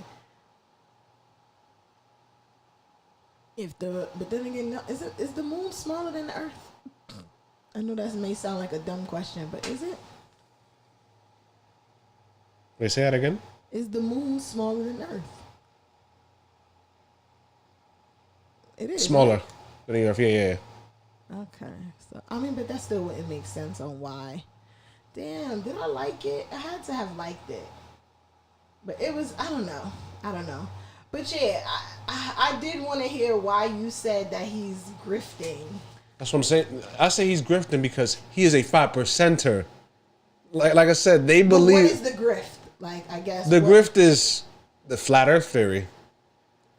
But then again, is the moon smaller than the Earth? I know that may sound like a dumb question, but is it? Wait, say that again? Is the moon smaller than Earth? It is. Smaller right? than the Earth, yeah. Okay. So, I mean, but that still wouldn't make sense on why. Damn, did I like it? I had to have liked it. But it was, I don't know. But yeah, I did want to hear why you said that he's grifting. That's what I'm saying. I say he's grifting because he is a 5%er. Like I said, they believe. But what is the grift? Like, I guess. The grift is the flat earth theory.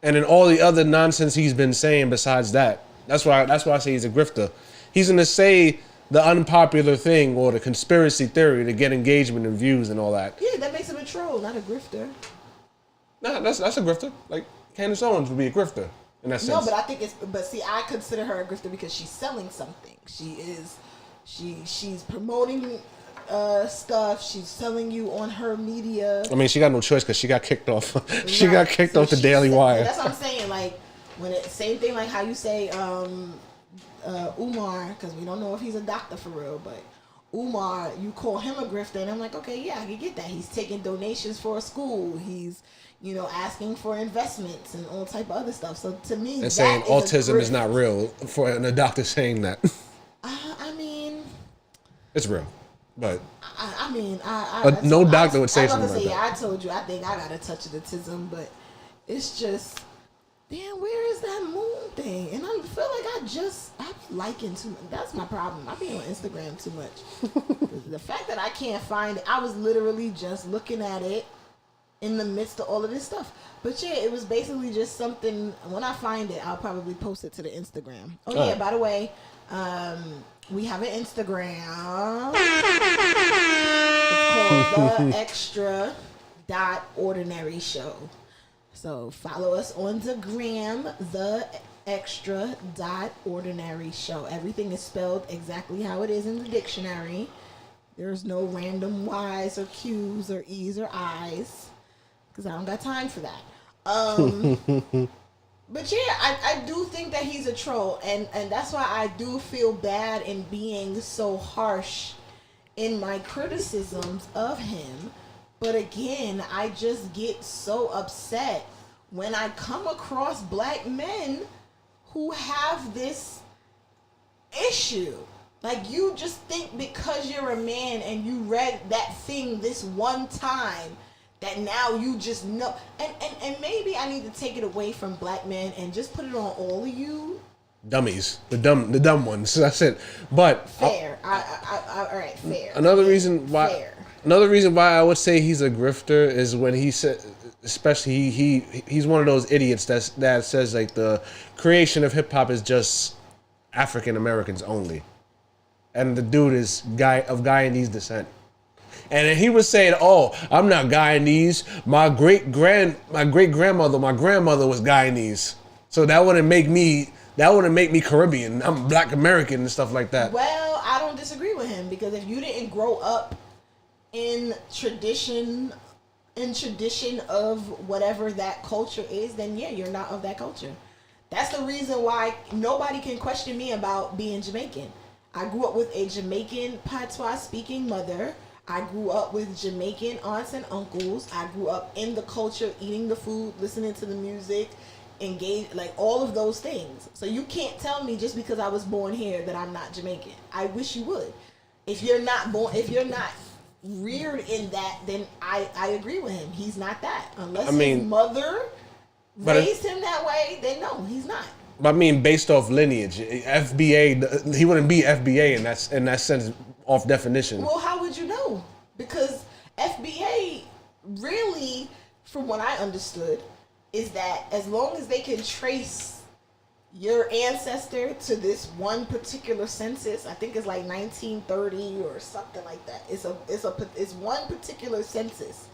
And then all the other nonsense he's been saying besides that. That's why I say he's a grifter. He's going to say the unpopular thing or the conspiracy theory to get engagement and views and all that. Yeah, that makes him a troll, not a grifter. Nah, that's a grifter. Like, Candace Owens would be a grifter in that sense. No, but I think I consider her a grifter because she's selling something. She's promoting stuff. She's selling you on her media. I mean, she got no choice because she got kicked off. She got kicked off the Daily Wire. That's what I'm saying. Like, when it same thing like how you say Umar, because we don't know if he's a doctor for real, but Umar, you call him a grifter, and I'm like, okay, yeah, I can get that. He's taking donations for a school. He's, you know, asking for investments and all type of other stuff. So to me, and saying autism is not real for a doctor saying that. I mean, it's real, but no doctor would say something like that. Yeah, I told you, I think I got a touch of autism, but it's just, damn, where is that moon thing? And I feel like I be liking too much. That's my problem. I be on Instagram too much. The fact that I can't find it, I was literally just looking at it in the midst of all of this stuff. But yeah, it was basically just something. When I find it, I'll probably post it to the Instagram. Oh yeah, by the way, we have an Instagram. It's called The Extra Ordinary Show. So follow us on the gram, The Extra Ordinary Show. Everything is spelled exactly how it is in the dictionary. There's no random Y's or Q's or E's or I's, because I don't got time for that. But yeah, I do think that he's a troll, and that's why I do feel bad in being so harsh in my criticisms of him. But again, I just get so upset when I come across black men who have this issue. Like, you just think because you're a man and you read that thing this one time that now you just know. And maybe I need to take it away from black men and just put it on all of you. Dummies, the dumb ones. That's it. But fair. All right, fair. Another reason why I would say he's a grifter is when he said, especially he's one of those idiots that says like the creation of hip hop is just African Americans only, and the dude is of Guyanese descent. And he was saying, "Oh, I'm not Guyanese. My grandmother was Guyanese, so that wouldn't make me Caribbean. I'm Black American and stuff like that." Well, I don't disagree with him, because if you didn't grow up in tradition of whatever that culture is, then yeah, you're not of that culture. That's the reason why nobody can question me about being Jamaican. I grew up with a Jamaican patois speaking mother. I grew up with Jamaican aunts and uncles. I grew up in the culture, eating the food, listening to the music, engaged, like all of those things. So you can't tell me just because I was born here that I'm not Jamaican. I wish you would. If you're not reared in that, then I agree with him. He's not that. Unless his mother raised him that way, then no, he's not. I mean, based off lineage, FBA, he wouldn't be FBA in that sense, off definition. Well, how would you know? Because FBA really, from what I understood, is that as long as they can trace your ancestor to this one particular census, I think it's like 1930 or something like that. It's one particular census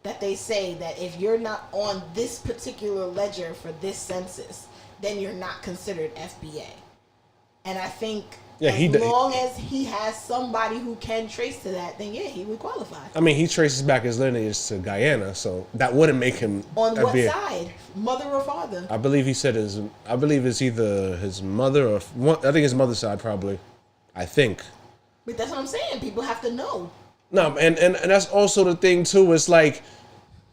that they say that if you're not on this particular ledger for this census, then you're not considered FBA. And I think long as he has somebody who can trace to that, then yeah, he would qualify. I mean, he traces back his lineage to Guyana, so that wouldn't make him on FBA. What side, mother or father? I believe he said I believe it's either his mother or I think his mother's side probably. I think. But that's what I'm saying. People have to know. No, and that's also the thing too. It's like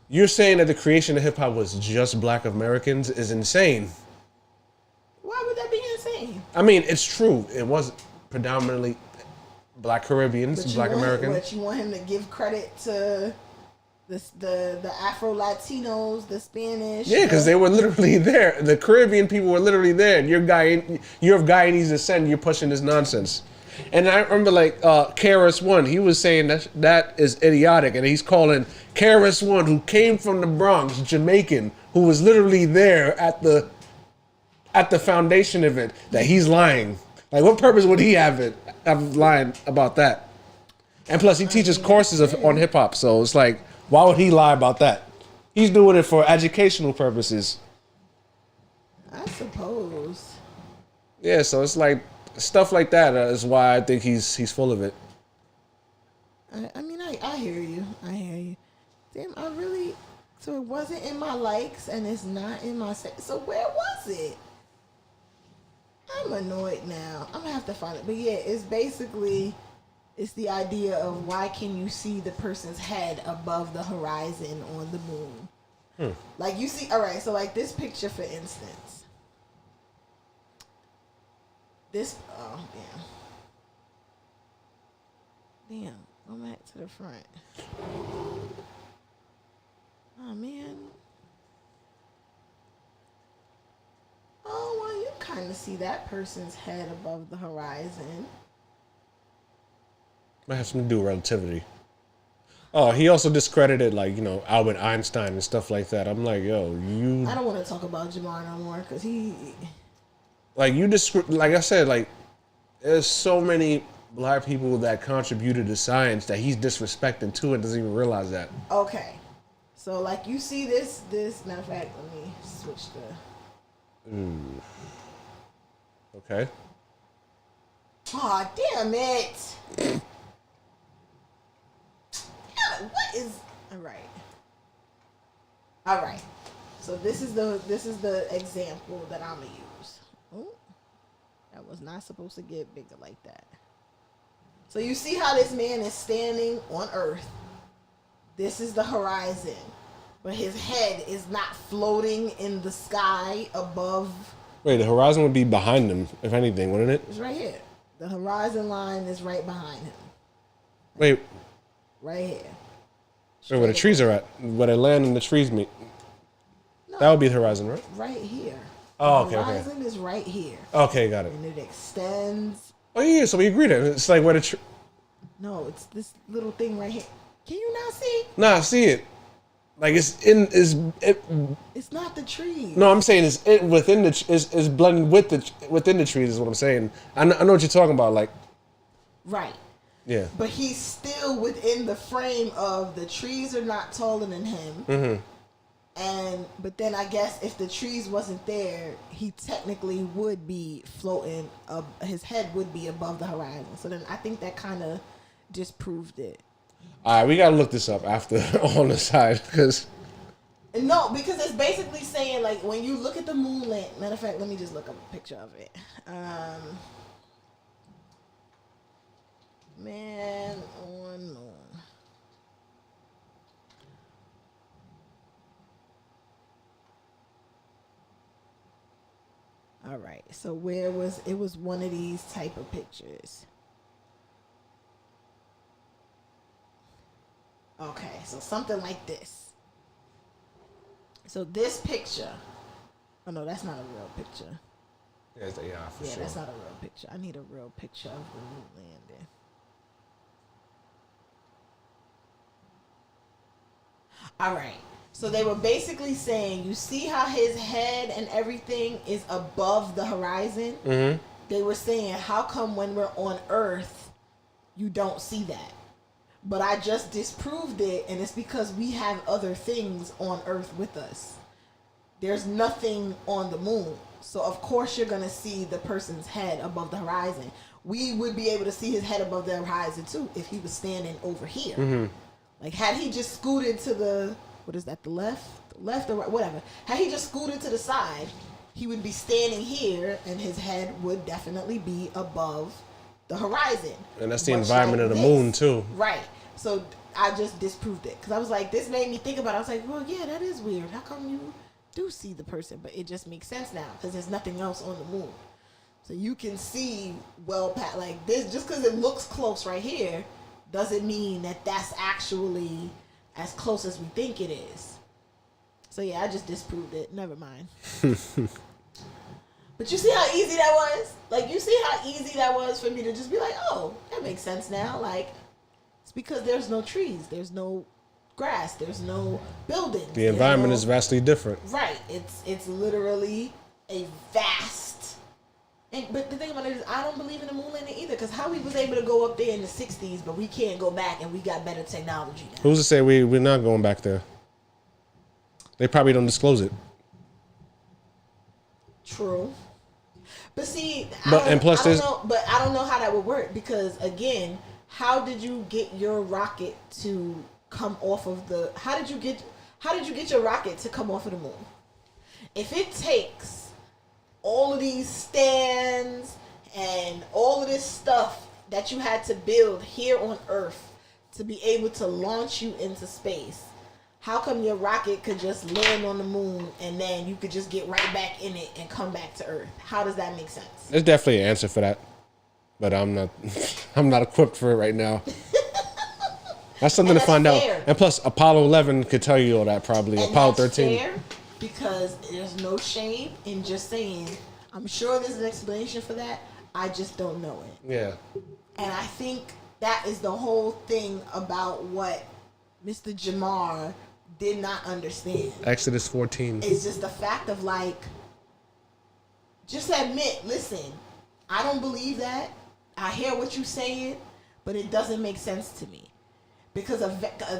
you're saying that the creation of hip hop was just Black Americans is insane. Why would that be insane? I mean, it's true. It was predominantly Black Caribbeans, Black Americans. But you want him to give credit to the Afro Latinos, the Spanish. Yeah, because they were literally there. The Caribbean people were literally there, and you're of Guyanese descent. And you're pushing this nonsense. And I remember like KRS-One, he was saying that is idiotic, and he's calling KRS-One, who came from the Bronx, Jamaican, who was literally there at the foundation event, that he's lying. Like, what purpose would he have lying about that? And plus, he teaches courses on hip hop, so it's like, why would he lie about that? He's doing it for educational purposes. I suppose. Yeah, so it's like stuff like that is why I think he's full of it. I mean, I hear you. Damn, So it wasn't in my likes and it's not in my so where was it? I'm annoyed now. I'm gonna have to find it. But yeah, it's basically it's the idea of why can you see the person's head above the horizon on the moon? Like you see, all right, so like this picture for instance. This damn, go back to the front. Oh man. Oh well, you kind of see that person's head above the horizon. Might have something to do with relativity. Oh, he also discredited Albert Einstein and stuff like that. I'm like, yo, you. I don't want to talk about Jamar no more because he. Like I said, there's so many black people that contributed to science that he's disrespecting too and doesn't even realize that. Okay. So, like, you see this, matter of fact, let me switch the... Okay. Aw, damn it! Damn it, what is... Alright. So, this is the example that I'm going to use. Oh, that was not supposed to get bigger like that. So, you see how this man is standing on Earth. This is the horizon. But his head is not floating in the sky above. Wait, the horizon would be behind him, if anything, wouldn't it? It's right here. The horizon line is right behind him. Wait. Right here. Wait, where the trees are at. Where they land and the trees meet. No, that would be the horizon, right? Right here. Oh, the okay, horizon is right here. Okay, got it. And it extends. Oh, yeah, so we agreed it. It's like where the No, it's this little thing right here. Can you not see? Nah, I see it. Like it's not the trees. No, I'm saying it's within is blending within the trees is what I'm saying. I know what you're talking about, like. Right. Yeah. But he's still within the frame of the trees are not taller than him. But then I guess if the trees wasn't there, he technically would be floating. His head would be above the horizon. So then I think that kind of disproved it. All right, we gotta look this up after on the side because it's basically saying like when you look at the moon land. Matter of fact, let me just look up a picture of it. Man on moon. All right, so it was one of these type of pictures. Okay, so something like this. So this picture. Oh no, that's not a real picture. Yeah, for sure. That's not a real picture. I need a real picture of the moon landing. All right. So they were basically saying, you see how his head and everything is above the horizon? Mm-hmm. They were saying, how come when we're on Earth, you don't see that? But I just disproved it, and it's because we have other things on Earth with us. There's nothing on the moon. So, of course, you're going to see the person's head above the horizon. We would be able to see his head above the horizon, too, if he was standing over here. Mm-hmm. Like, had he just scooted to the, what is that, the left or right, whatever. Had he just scooted to the side, he would be standing here, and his head would definitely be above the horizon. And that's the environment of the moon, too. Right. So I just disproved it. Because I was like, this made me think about it. I was like, well, yeah, that is weird. How come you do see the person? But it just makes sense now. Because there's nothing else on the moon. So you can see well past, like this, just because it looks close right here, doesn't mean that that's actually as close as we think it is. So yeah, I just disproved it. Never mind. But you see how easy that was? Like, you see how easy that was for me to just be like, oh, that makes sense now. Like, it's because there's no trees, there's no grass, there's no buildings. The environment is vastly different. Right. It's literally a vast. But the thing about it is, I don't believe in the moon landing either. Because how we was able to go up there in the 60s, but we can't go back and we got better technology now. Who's to say we're not going back there? They probably don't disclose it. True. But see, I don't know how that would work because how did you get your rocket to come off of the? How How did you get your rocket to come off of the moon? If it takes all of these stands and all of this stuff that you had to build here on Earth to be able to launch you into space, how come your rocket could just land on the moon and then you could just get right back in it and come back to Earth? How does that make sense? There's definitely an answer for that, but I'm not equipped for it right now. That's something to find out. And plus, Apollo 11 could tell you all that probably. And Apollo that's 13. fair because there's no shame in just saying, I'm sure there's an explanation for that. I just don't know it. Yeah. And I think that is the whole thing about what Mr. Jamar did not understand. Exodus 14. It's just the fact of like, just admit, listen, I don't believe that. I hear what you're saying, but it doesn't make sense to me. Because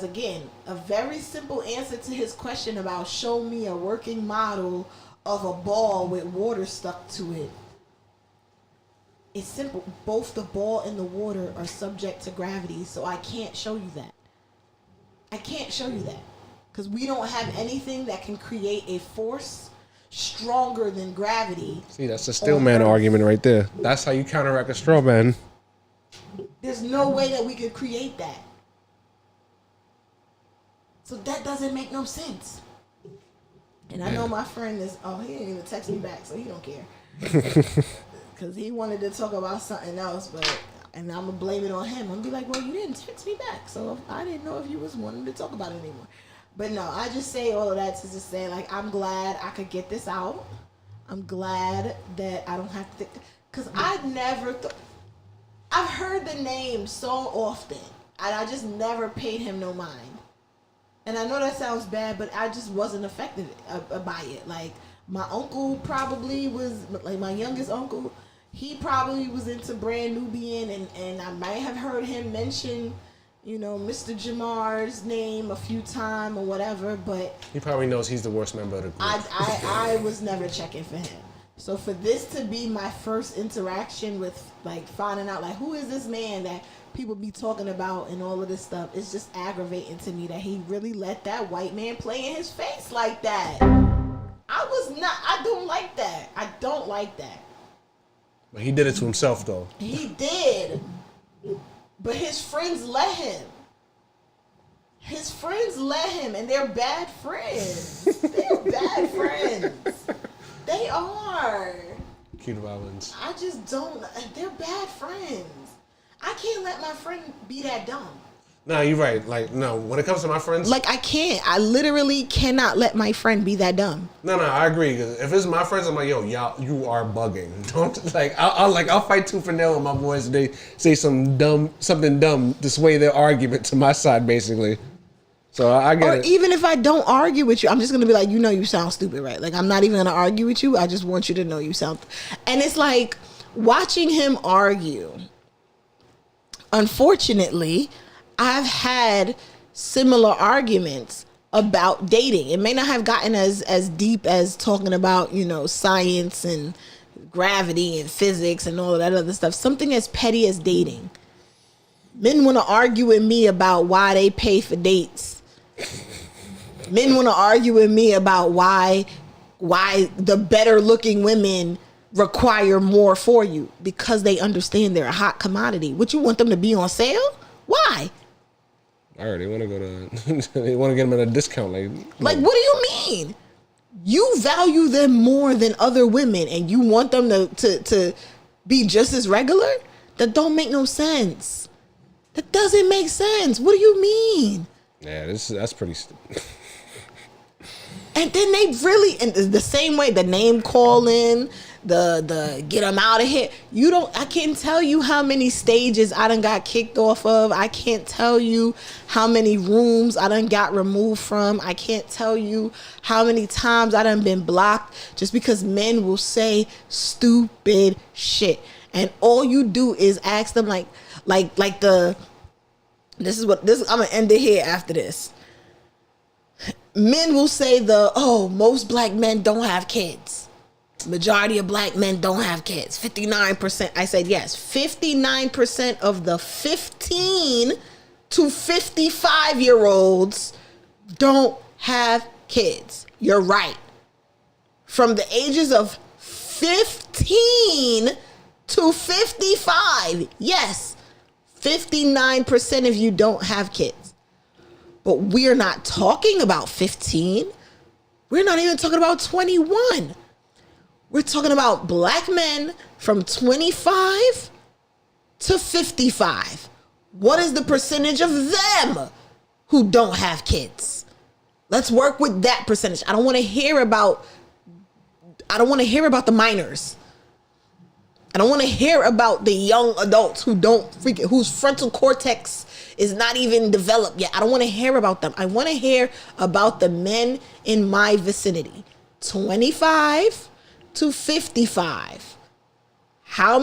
again, a very simple answer to his question about show me a working model of a ball with water stuck to it. It's simple. Both the ball and the water are subject to gravity, so I can't show you that. I can't show you that. Because we don't have anything that can create a force stronger than gravity. See, that's a steel man argument right there. That's how you counteract a straw man. There's no way that we could create that. So that doesn't make no sense. And I know my friend is, he didn't even text me back, so he don't care. Because he wanted to talk about something else, and I'm going to blame it on him. I'm going to be like, well, you didn't text me back, so I didn't know if you was wanting to talk about it anymore. But no, I just say all of that to just say, like, I'm glad I could get this out. I'm glad that I don't have to, because I never thought, I've heard the name so often, and I just never paid him no mind. And I know that sounds bad, but I just wasn't affected by it. Like, my uncle probably was, like my youngest uncle, he probably was into Brand Nubian, and I might have heard him mention, Mr. Jamar's name a few times or whatever, but He probably knows he's the worst member of the group. I was never checking for him. So for this to be my first interaction with, like, finding out, like, who is this man that people be talking about and all of this stuff, it's just aggravating to me that he really let that white man play in his face like that. I don't like that. I don't like that. But he did it to himself, though. He did. But his friends let him. His friends let him, and they're bad friends. They're bad friends. They are. Cute violence. I just don't. They're bad friends. I can't let my friend be that dumb. No, you're right. Like, no, when it comes to my friends, Like, I can't. I literally cannot let my friend be that dumb. no, I agree. 'Cause if it's my friends, I'm like, yo, y'all, you are bugging. Don't like, I'll fight tooth and nail with my boys. And they say something dumb to sway their argument to my side, basically. So I get it. Or even if I don't argue with you, I'm just gonna be like, you sound stupid, right? Like, I'm not even gonna argue with you. I just want you to know you sound. And it's like watching him argue. Unfortunately, I've had similar arguments about dating. It may not have gotten as deep as talking about, science and gravity and physics and all of that other stuff. Something as petty as dating. Men want to argue with me about why they pay for dates. Men want to argue with me about why the better looking women require more for you, because they understand they're a hot commodity. What, you want them to be on sale? Why? All right, they want to go to. They want to get them at a discount. Like, what do you mean? You value them more than other women, and you want them to be just as regular? That don't make no sense. That doesn't make sense. What do you mean? Yeah, that's pretty stupid. And then they really, and the same way, the name calling, the get them out of here. I can't tell you how many stages I done got kicked off of. I can't tell you how many rooms I done got removed from. I can't tell you how many times I done been blocked just because men will say stupid shit. And all you do is ask them I'm gonna end it here after this. Men will say most black men don't have kids. Majority of black men don't have kids. 59%. I said yes. 59% of the 15 to 55-year-olds don't have kids. You're right. From the ages of 15 to 55, yes, 59% of you don't have kids. But we're not talking about 15. We're not even talking about 21. We're talking about black men from 25 to 55. What is the percentage of them who don't have kids? Let's work with that percentage. I don't want to hear about the minors. I don't want to hear about the young adults whose frontal cortex is not even developed yet. I don't want to hear about them. I want to hear about the men in my vicinity. 25 to 55.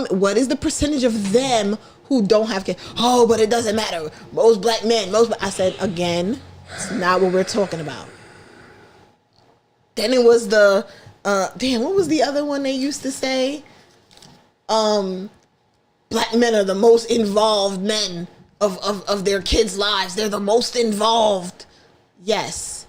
What is the percentage of them who don't have kids? Oh, but it doesn't matter. Most black men, I said, again, it's not what we're talking about. Then it was the, what was the other one they used to say? Black men are the most involved men of their kids' lives. They're the most involved. Yes.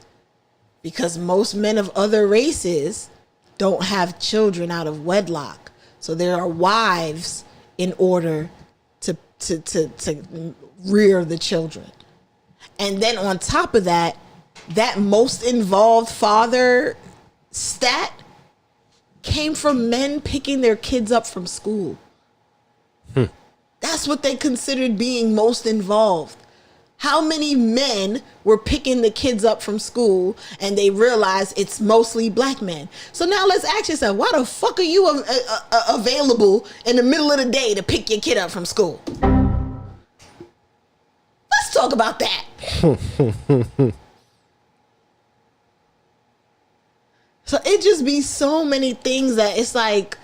Because most men of other races don't have children out of wedlock. So there are wives in order to rear the children. And then on top of that, that most involved father stat came from men picking their kids up from school. That's what they considered being most involved. How many men were picking the kids up from school and they realized it's mostly black men? So now let's ask yourself, why the fuck are you available in the middle of the day to pick your kid up from school? Let's talk about that. So it just be so many things that it's like,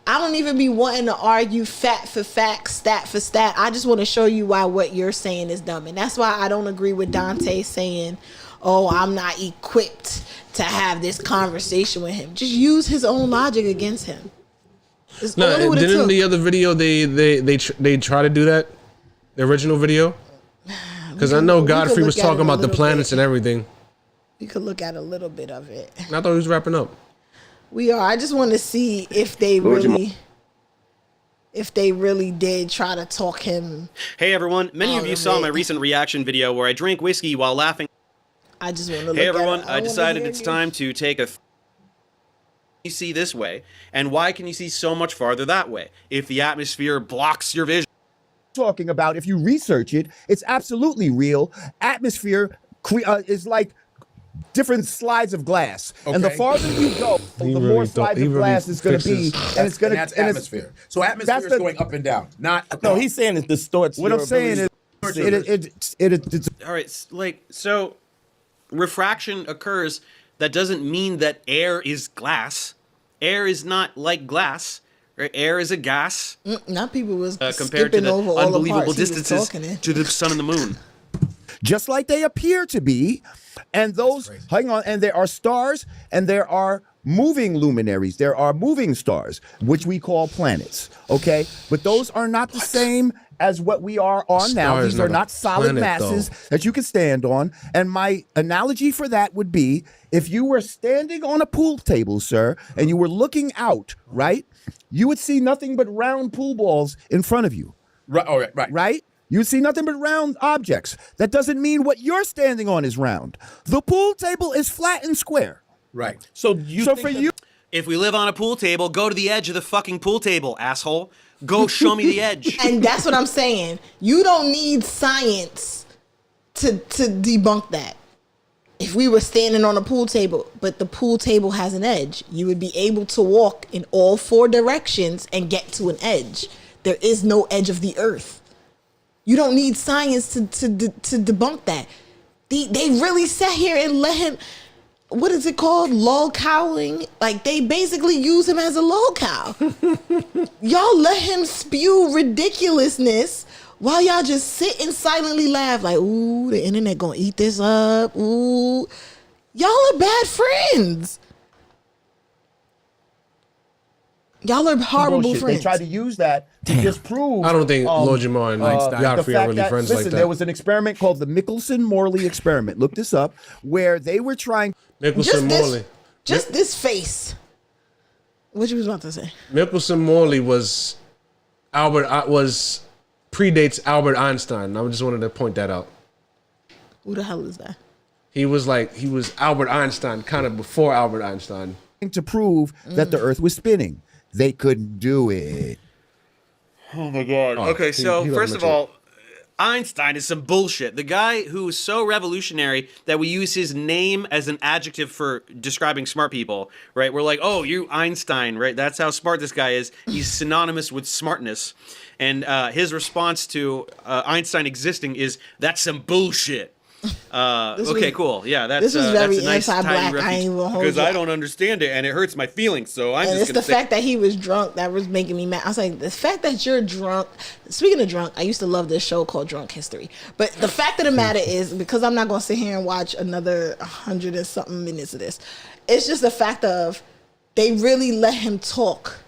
I don't even be wanting to argue fact for fact, stat for stat. I just want to show you why what you're saying is dumb. And that's why I don't agree with Dante saying, oh, I'm not equipped to have this conversation with him. Just use his own logic against him. No, didn't the other video they try to do that? The original video? Because I know Godfrey was talking about the planets and everything. We could look at a little bit of it. I thought he was wrapping up. We are. I just want to see if they really did try to talk him. Hey everyone, many of you saw my recent reaction video where I drank whiskey while laughing. I just want to look Hey everyone, at I decided it's time to take a you see this way, and why can you see so much farther that way if the atmosphere blocks your vision? Talking about, if you research it, it's absolutely real. Atmosphere is like different slides of glass, and the farther you go, the more slides of glass is going to be, and it's going to. That's atmosphere. So atmosphere is going up and down. Not no. He's saying it distorts. What I'm saying is, it's all right. So refraction occurs. That doesn't mean that air is glass. Air is not like glass. Right? Air is a gas. Not people was compared to the over all unbelievable the distances to the sun and the moon. just like they appear to be. And those, hang on, and there are stars and there are moving luminaries. There are moving stars, which we call planets, okay? But those are not the same as what we are on now. These are not solid masses that you can stand on. And my analogy for that would be if you were standing on a pool table, sir, and you were looking out, right? You would see nothing but round pool balls in front of you. Right, all right, right. Right? You see nothing but round objects. That doesn't mean what you're standing on is round. The pool table is flat and square. Right. So for you, if we live on a pool table, go to the edge of the fucking pool table, asshole. Go show me the edge. And that's what I'm saying. You don't need science to debunk that. If we were standing on a pool table, but the pool table has an edge, you would be able to walk in all four directions and get to an edge. There is no edge of the earth. You don't need science to debunk that. They really sat here and let him, what is it called? Lolcowing? Like, they basically use him as a lolcow. Y'all let him spew ridiculousness while y'all just sit and silently laugh like, ooh, the internet gonna eat this up. Ooh. Y'all are bad friends. Y'all are horrible Bullshit. friends. They tried to use that to disprove. I don't think Lord Jamar and Godfrey are really friends like that. There was an experiment called the Michelson-Morley experiment. Look this up, where they were trying. Michelson-Morley. Just this face. What you was about to say? Michelson-Morley was predates Albert Einstein. I just wanted to point that out. Who the hell is that? He was Albert Einstein, kind of before Albert Einstein. To prove that the Earth was spinning. They couldn't do it. Oh my God. Okay, so first of all, Einstein is some bullshit. The guy who was so revolutionary that we use his name as an adjective for describing smart people, right? We're like, oh, you Einstein, right? That's how smart this guy is. He's synonymous with smartness. And his response to Einstein existing is, that's some bullshit. Okay, cool. Yeah, that's this was very that's a nice anti-black. tidy I ain't even hold because you. I don't understand it and it hurts my feelings. So I'm and just it's gonna the fact that he was drunk that was making me mad. I was like, the fact that you're drunk. Speaking of drunk, I used to love this show called Drunk History. But the fact of the matter is, because I'm not gonna sit here and watch another 100 and something minutes of this, it's just the fact of they really let him talk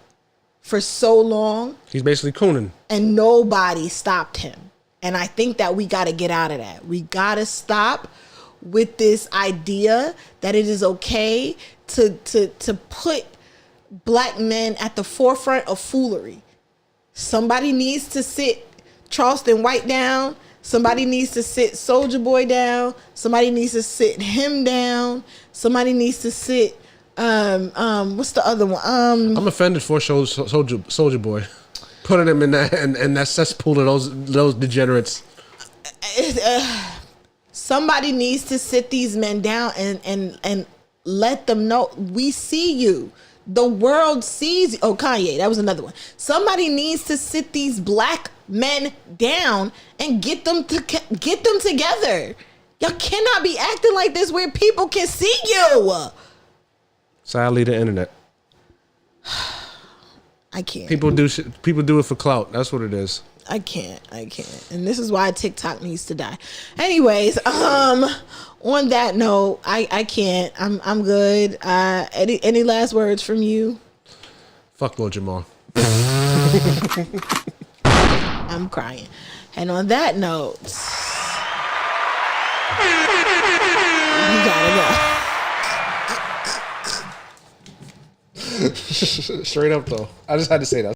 for so long. He's basically cooning, and nobody stopped him. And I think that we got to get out of that. We got to stop with this idea that it is okay to put black men at the forefront of foolery. Somebody needs to sit Charleston White down. Somebody needs to sit Soulja Boy down. Somebody needs to sit him down. Somebody needs to sit what's the other one? I'm offended for Soulja Boy. Putting him in that cesspool of those degenerates. Somebody needs to sit these men down and let them know we see you. The world sees you. Oh, Kanye, that was another one. Somebody needs to sit these black men down and get them together. Y'all cannot be acting like this where people can see you. Sadly, the internet. I can't. People do it for clout. That's what it is. I can't. And this is why TikTok needs to die. Anyways, on that note, I can't. I'm good. Any last words from you? Fuck Lord Jamar. I'm crying. And on that note, we gotta go. Straight up though. I just had to say that.